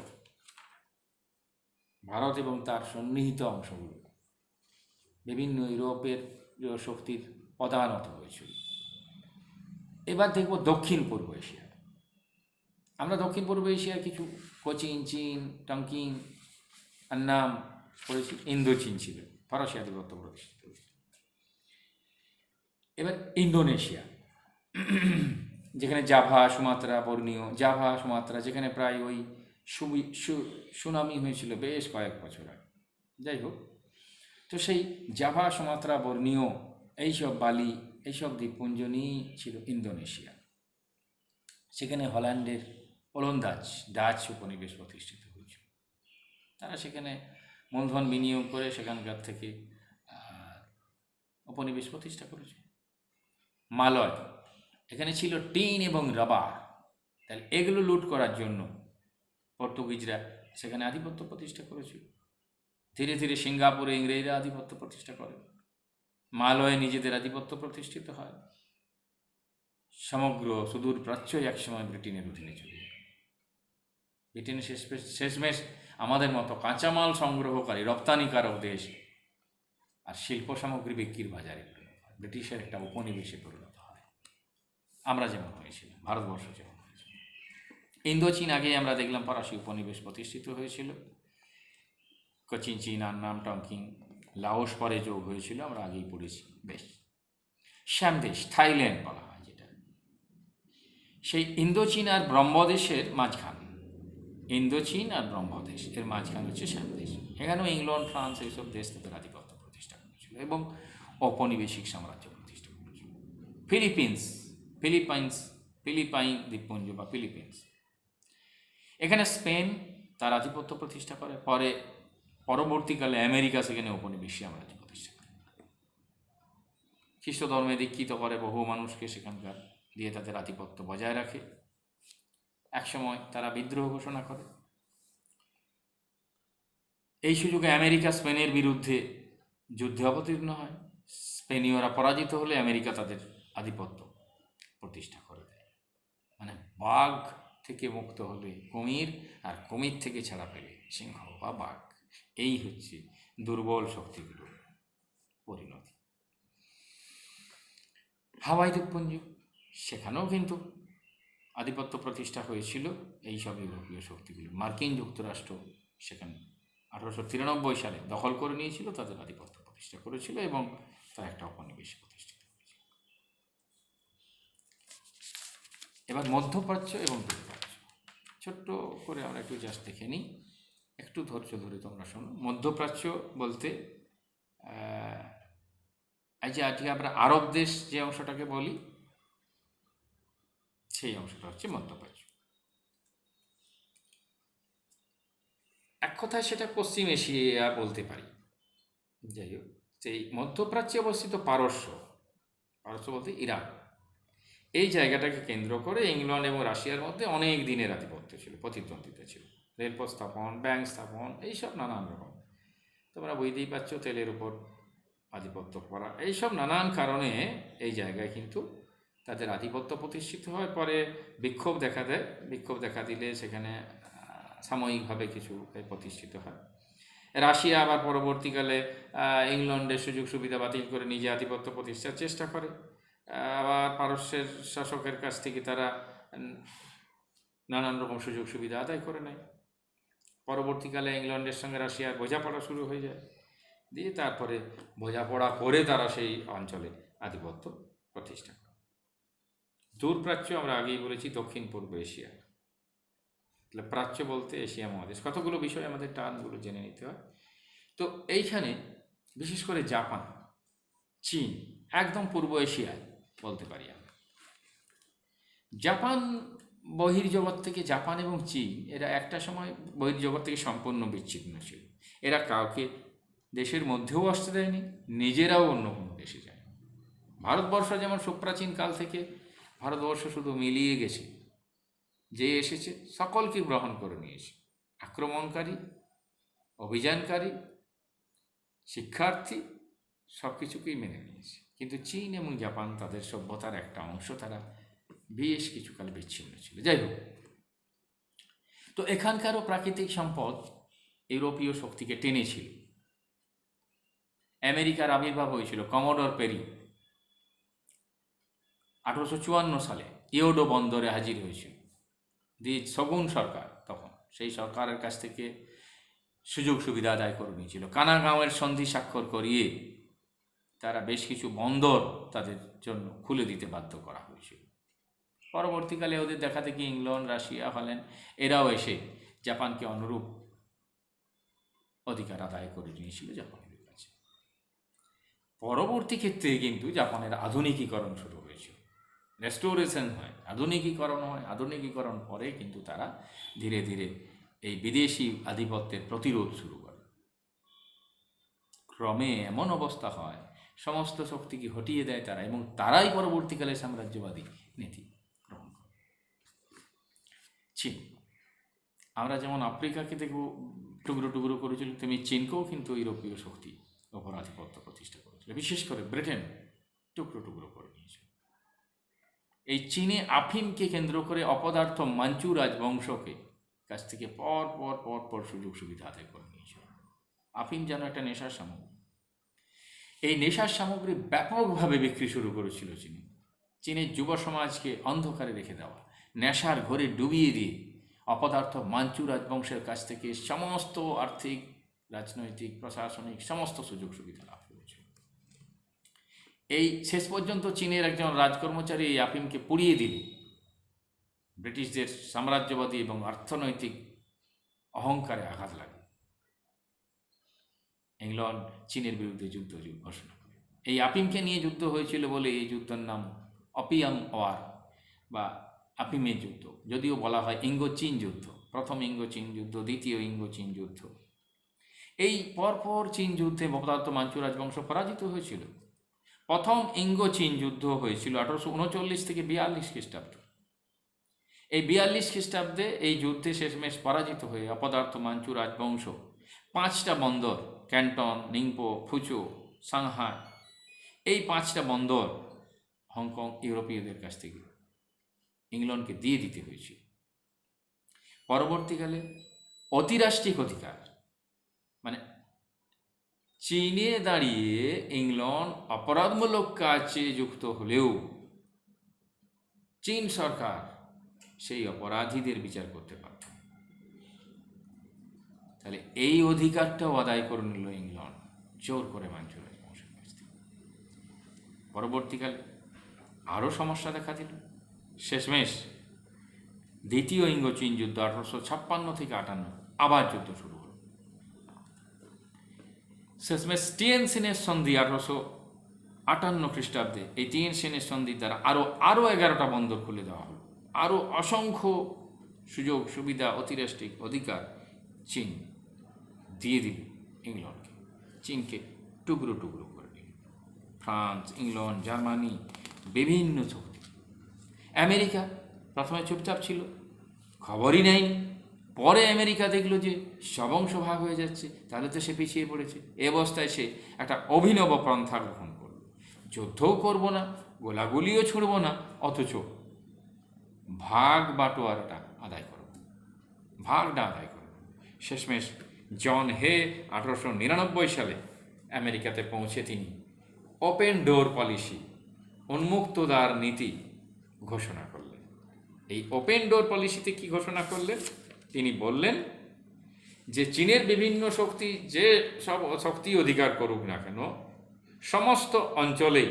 ভারত এবং তার সন্নিহিত অংশগুলো বিভিন্ন ইউরোপের শক্তির পদানত হয়েছিল। এবার দেখব দক্ষিণ পূর্ব এশিয়া। আমরা দক্ষিণ পূর্ব এশিয়ার কিছু কোচিন, চীন, টংকিং আর নাম পড়েছি। ইন্দো চীন ছিল, ফরাসি আধিপত্য প্রতিষ্ঠিত হয়েছিল। এবার ইন্দোনেশিয়া, যেখানে Java, Sumatra, Borneo, Java, Sumatra, যেখানে প্রায় ওই সুনামি হয়েছিল বেশ কয়েক বছর আগে। যাই হোক, তো সেই জাভা, সুমাত্রা, বর্নিও, এইসব বালি, এইসব দ্বীপপুঞ্জ নিয়েই ছিল ইন্দোনেশিয়া। সেখানে হল্যান্ডের ওলন্দাজ ডাচ উপনিবেশ প্রতিষ্ঠিত হয়েছিল। তারা সেখানে মূলধন বিনিয়োগ করে সেখানকার থেকে উপনিবেশ প্রতিষ্ঠা করেছে। মালয়, এখানে ছিল টিন এবং রাবার। তাহলে এগুলো লুট করার জন্য পর্তুগিজরা সেখানে আধিপত্য প্রতিষ্ঠা করেছিল। ধীরে ধীরে সিঙ্গাপুরে ইংরেজরা আধিপত্য প্রতিষ্ঠা করে, মালয়ে নিজেদের আধিপত্য প্রতিষ্ঠিত হয়। সমগ্র সুদূর প্রাচ্যই একসময় ব্রিটেনের অধীনে চলে যায়। ব্রিটেন শেষমেশ আমাদের মতো কাঁচামাল সংগ্রহকারী রপ্তানিকারক দেশ আর শিল্প সামগ্রী বিক্রির বাজারে ব্রিটিশের একটা উপনিবেশে পরিণত হয়। আমরা যেমন হয়েছিলাম, ভারতবর্ষ যেমন হয়েছিল। ইন্দো চীন আগে আমরা দেখলাম ফরাসি উপনিবেশ প্রতিষ্ঠিত হয়েছিল। কোচিন, চীন, আন্নাম, টংকিং, লাওস পরে যোগ হয়েছিল, আমরা আগেই পড়েছি। বেশ, শ্যামদেশ, থাইল্যান্ড বলা হয় যেটা, সেই ইন্দোচীন আর ব্রহ্মদেশের মাঝখান, ইন্দোচীন আর ব্রহ্মদেশ এর মাঝখান হচ্ছে শ্যামদেশ। এখানেও ইংল্যান্ড, ফ্রান্স এইসব দেশ তাদের আধিপত্য প্রতিষ্ঠা করেছিল এবং ঔপনিবেশিক সাম্রাজ্য প্রতিষ্ঠা করেছিল। ফিলিপাইন দ্বীপপুঞ্জ বা ফিলিপিন্স, এখানে স্পেন তার আধিপত্য প্রতিষ্ঠা করে। পরবর্তীকালে আমেরিকা সেখানে উপনিবেশিক সাম্রাজ্য প্রতিষ্ঠা করে। খ্রিস্ট ধর্মে দীক্ষিত করে বহু মানুষকে সেখানকার দিয়ে তাদের আধিপত্য বজায় রাখে। একসময় তারা বিদ্রোহ ঘোষণা করে। এই সুযোগে আমেরিকা স্পেনের বিরুদ্ধে যুদ্ধে অবতীর্ণ হয়। স্পেনীয়রা পরাজিত হলে আমেরিকা তাদের আধিপত্য প্রতিষ্ঠা করে দেয়। মানে বাঘ থেকে মুক্ত হলে কুমির, আর কুমির থেকে ছাড়া পেলে সিংহ বা বাঘ। এই হচ্ছে দুর্বল শক্তিগুলোর পরিণতি। হাওয়াই দ্বীপপুঞ্জ, সেখানেও কিন্তু আধিপত্য প্রতিষ্ঠা হয়েছিল এইসব ইউরোপীয় শক্তিগুলো। মার্কিন যুক্তরাষ্ট্র সেখানে 1893 সালে দখল করে নিয়েছিল, তাদের আধিপত্য প্রতিষ্ঠা করেছিল এবং তার একটা উপনিবেশ প্রতিষ্ঠিত হয়েছিল। এবার মধ্যপ্রাচ্য এবং দূরপ্রাচ্য ছোট্ট করে আমরা একটু জাস্ট দেখে নিই, একটু ধৈর্য ধরে তোমরা শোনো। মধ্যপ্রাচ্য বলতে এই যে আজকে আমরা আরব দেশ যে অংশটাকে বলি, সেই অংশটা হচ্ছে মধ্যপ্রাচ্য। এক কথায় সেটা পশ্চিম এশিয়া বলতে পারি। যাই হোক, সেই মধ্যপ্রাচ্যে অবস্থিত পারস্য বলতে ইরান, এই জায়গাটাকে কেন্দ্র করে ইংল্যান্ড এবং রাশিয়ার মধ্যে অনেক দিনের আধিপত্য ছিল, প্রতিদ্বন্দ্বিতা ছিল। রেলপথ স্থাপন, ব্যাংক স্থাপন, এইসব নানান রকম। তোমরা বুঝতেই পারছো, তেলের উপর আধিপত্য করা, এইসব নানান কারণে এই জায়গায় কিন্তু তাদের আধিপত্য প্রতিষ্ঠিত হয়। পরে বিক্ষোভ দেখা দেয়, বিক্ষোভ দেখা দিলে সেখানে সাময়িকভাবে কিছু প্রতিষ্ঠিত হয়। রাশিয়া আবার পরবর্তীকালে ইংল্যান্ডের সুযোগ সুবিধা বাতিল করে নিজে আধিপত্য প্রতিষ্ঠার চেষ্টা করে। আবার পারস্যের শাসকের কাছ থেকে তারা নানান রকম সুযোগ সুবিধা আদায় করে নেয়। পরবর্তীকালে ইংল্যান্ডের সঙ্গে রাশিয়ার বোঝাপড়া শুরু হয়ে যায়, দিয়ে তারপরে বোঝাপড়া করে তারা সেই অঞ্চলে আধিপত্য প্রতিষ্ঠা করে। দূরপ্রাচ্য আমরা আগেই বলেছি দক্ষিণ পূর্ব এশিয়া। তাহলে প্রাচ্য বলতে এশিয়া মহাদেশ। কতগুলো বিষয় আমাদের টার্মগুলো জেনে নিতে হয়। তো এইখানে বিশেষ করে জাপান, চীন, একদম পূর্ব এশিয়ায় বলতে পারি আমরা। জাপান বহির্জগৎ থেকে, জাপান এবং চীন এরা একটা সময় বহির্জগৎ থেকে সম্পূর্ণ বিচ্ছিন্ন ছিল। এরা কাউকে দেশের মধ্যেও আসতে দেয়নি, নিজেরাও অন্য কোনো দেশে যায়। ভারতবর্ষ যেমন সুপ্রাচীন কাল থেকে ভারতবর্ষ শুধু মিলিয়ে গেছে, যে এসেছে সকলকে গ্রহণ করে নিয়েছে। আক্রমণকারী, অভিযানকারী, শিক্ষার্থী, সব কিছুকেই মেনে নিয়েছে। কিন্তু চীন এবং জাপান তাদের সভ্যতার একটা অংশ, তারা বেশ কিছুকাল বিচ্ছিন্ন ছিল। যাই হোক, তো এখানকারও প্রাকৃতিক সম্পদ ইউরোপীয় শক্তিকে টেনেছিল। আমেরিকার আবির্ভাব হয়েছিল কমোডর পেরি 1854 সালে ইয়োডো বন্দরে হাজির হয়েছিল। শগুন সরকার তখন সেই সরকারের কাছ থেকে সুযোগ সুবিধা আদায় করে নিয়েছিল। কানাগাঁওয়ের সন্ধি স্বাক্ষর করিয়ে তারা বেশ কিছু বন্দর তাদের জন্য খুলে দিতে বাধ্য করা হয়েছিল। পরবর্তীকালে ওদের দেখা দেখি ইংল্যান্ড, রাশিয়া, হল্যান্ড এরাও এসে জাপানকে অনুরূপ অধিকার আদায় করে নিয়েছিল জাপানের কাছে। পরবর্তী ক্ষেত্রে কিন্তু জাপানের আধুনিকীকরণ শুরু হয়েছিল, রেস্টোরেশন হয়, আধুনিকীকরণ হয়। আধুনিকীকরণ পরে কিন্তু তারা ধীরে ধীরে এই বিদেশি আধিপত্যের প্রতিরোধ শুরু করে। ক্রমে এমন অবস্থা হয় সমস্ত শক্তিকে হটিয়ে দেয় তারা, এবং তারাই পরবর্তীকালে সাম্রাজ্যবাদী নীতি গ্রহণ করে। চীন, আমরা যেমন আফ্রিকাকে দেখব টুকরো টুকরো করেছিল, তেমনি চীনকেও কিন্তু ইউরোপীয় শক্তি ওপর আধিপত্য প্রতিষ্ঠা করেছিল। বিশেষ করে ব্রিটেন টুকরো টুকরো করে নিয়েছিল। এই চীনে আফিমকে কেন্দ্র করে অপদার্থ মাঞ্চু রাজবংশকে কাছ থেকে পর পর পর পর সুযোগ সুবিধা আদায় করে নিয়েছিল। আফিম যেন একটা নেশার সামগ্রী। এই নেশার সামগ্রী ব্যাপকভাবে বিক্রি শুরু করেছিল চীনে। চীনের যুব সমাজকে অন্ধকারে রেখে দেওয়া, নেশার ঘরে ডুবিয়ে দিয়ে অপদার্থ মাঞ্চু রাজবংশের কাছ থেকে সমস্ত আর্থিক, রাজনৈতিক, প্রশাসনিক সমস্ত সুযোগ সুবিধা লাভ করেছিল। এই শেষ পর্যন্ত চীনের একজন রাজকর্মচারী এই আফিমকে পুড়িয়ে দিল। ব্রিটিশদের সাম্রাজ্যবাদী এবং অর্থনৈতিক অহংকারে আঘাত লাগে। ইংল্যান্ড চীনের বিরুদ্ধে যুদ্ধ ঘোষণা করে। এই আফিমকে নিয়ে যুদ্ধ হয়েছিল বলে এই যুদ্ধের নাম অপিয়াম ওয়ার বা আফিমের যুদ্ধ। যদিও বলা হয় ইঙ্গো চীন যুদ্ধ, প্রথম ইঙ্গো চীন যুদ্ধ, দ্বিতীয় ইঙ্গো চীন যুদ্ধ। এই পরপর চীন যুদ্ধে অপদার্থ মাঞ্চু রাজবংশ পরাজিত হয়েছিল। প্রথম ইঙ্গো চীন যুদ্ধ হয়েছিল 1839 থেকে 42 খ্রিস্টাব্দ। এই 42 খ্রিস্টাব্দে এই যুদ্ধে শেষমেশ পরাজিত হয়ে অপদার্থ মাঞ্চু রাজবংশ 5টা বন্দর, ক্যান্টন, নিংপো, ফুচো, সাংহাই, এই 5টা বন্দর হংকং ইউরোপীয়দের কাছ থেকে ইংল্যান্ডকে দিয়ে দিতে হয়েছিল। পরবর্তীকালে অতিরাষ্ট্রিক অধিকার, মানে চীনে দাঁড়িয়ে ইংল্যান্ড অপরাধমূলক কাজে যুক্ত হলেও চীন সরকার সেই অপরাধীদের বিচার করতে পারত। তাহলে এই অধিকারটাও আদায় করে নিল ইংল্যান্ড জোর করে মাঞ্চু রাজবংশের কাছ থেকে। পরবর্তীকালে আরও সমস্যা দেখা দিল। শেষমেশ দ্বিতীয় ইঙ্গো চীন যুদ্ধ 1856 থেকে 58 আবার যুদ্ধ শুরু হলো। শেষমেশ টিয়েনসিনের সন্ধি 1858 খ্রিস্টাব্দে, এই টিয়েনসিনের সন্ধির দ্বারা আরও 11টা বন্দর খুলে দেওয়া হলো। আরও অসংখ্য সুযোগ সুবিধা, অতিরাষ্ট্রিক অধিকার চীন দিয়ে দিল ইংল্যান্ডকে। চীনকে টুকরো টুকরো করে দিল। ফ্রান্স, ইংল্যান্ড, জার্মানি, বিভিন্ন শক্তি। আমেরিকা প্রথমে চুপচাপ ছিল, খবরই নেয়নি। পরে আমেরিকা দেখলো যে সবংশ ভাগ হয়ে যাচ্ছে, তাহলে তো সে পিছিয়ে পড়েছে। এ অবস্থায় সে একটা অভিনব পন্থা গ্রহণ করল। যুদ্ধও করব না, গোলাগুলিও ছুড়ব না, অথচ ভাগ বাটোয়ারাটা আদায় করব, ভাগটা আদায় করব। শেষমেশ জন হে 1899 সালে আমেরিকাতে পৌঁছে তিনি ওপেন ডোর পলিসি, উন্মুক্ত দ্বার নীতি ঘোষণা করলেন। এই ওপেন ডোর পলিসিতে কি ঘোষণা করলেন? তিনি বললেন যে চীনের বিভিন্ন শক্তি যে সব শক্তি অধিকার করুক না কেন, সমস্ত অঞ্চলেই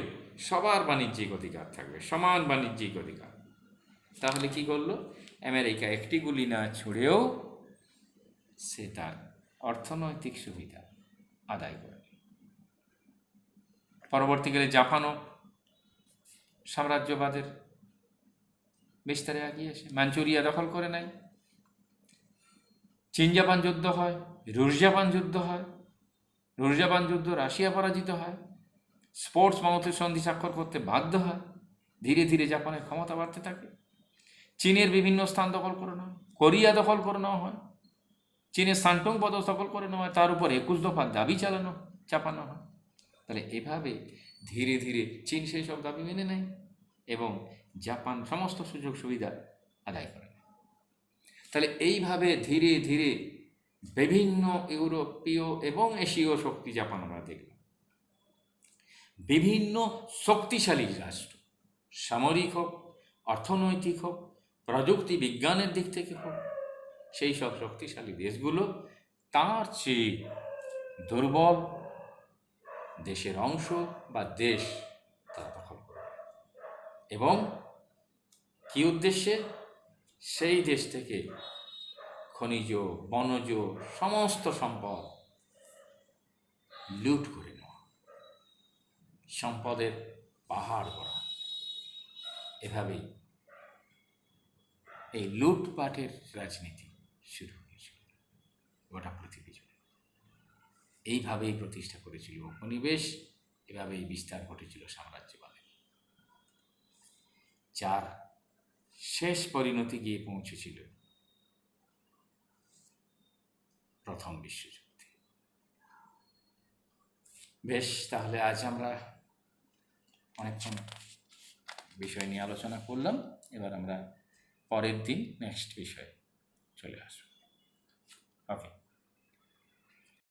সবার বাণিজ্যিক অধিকার থাকবে, সমান বাণিজ্যিক অধিকার। তাহলে কি করলো? আমেরিকা একটি গুলি না ছুঁড়েও সে তার অর্থনৈতিক সুবিধা আদায় করে। পরবর্তীকালে জাপানও সাম্রাজ্যবাদের বিস্তারে এগিয়ে এসে মাঞ্চুরিয়া দখল করে নেয়। চীন জাপান যুদ্ধ হয়, রুশ জাপান যুদ্ধ হয়, রুশ জাপান যুদ্ধ রাশিয়া পরাজিত হয়, স্পোর্টস মাউথের সন্ধি স্বাক্ষর করতে বাধ্য হয়। ধীরে ধীরে জাপানের ক্ষমতা বাড়তে থাকে। চীনের বিভিন্ন স্থান দখল করে নেওয়া হয়, কোরিয়া দখল করে নেওয়া হয়, চীনের সান্টং প্রদেশ দখল করে নেওয়া হয়, তার উপর 21 দফা দাবি চাপানো হয়। তাহলে এভাবে ধীরে ধীরে চীন সেই সব দাবি মেনে নেয় এবং জাপান সমস্ত সুযোগ সুবিধা আদায় করে নেয়। তাহলে এইভাবে ধীরে ধীরে বিভিন্ন ইউরোপীয় এবং এশীয় শক্তি জাপান আমরা দেখলাম, বিভিন্ন শক্তিশালী রাষ্ট্র, সামরিক হোক, অর্থনৈতিক হোক, প্রযুক্তি বিজ্ঞানের দিক থেকে হোক, সেই সব শক্তিশালী দেশগুলো তার চেয়ে দুর্বল দেশের অংশ বা দেশ তারা দখল করবে এবং কী উদ্দেশ্যে? সেই দেশ থেকে খনিজ, বনজ সমস্ত সম্পদ লুট করে নেওয়া, সম্পদের পাহাড় গড়া। এভাবেই এই লুটপাটের রাজনীতি শুরু হয়েছিল গোটা পৃথিবী জুড়ে। এইভাবেই প্রতিষ্ঠা করেছিল উপনিবেশ, এভাবেই বিস্তার ঘটেছিল সাম্রাজ্যবাদের, যার শেষ পরিণতি গিয়ে পৌঁছেছিল প্রথম বিশ্বযুদ্ধে। বেশ, তাহলে আজ আমরা অনেকক্ষণ বিষয় নিয়ে আলোচনা করলাম। এবার আমরা পরের দিন নেক্সট বিষয়ে চলে আসব। ওকে।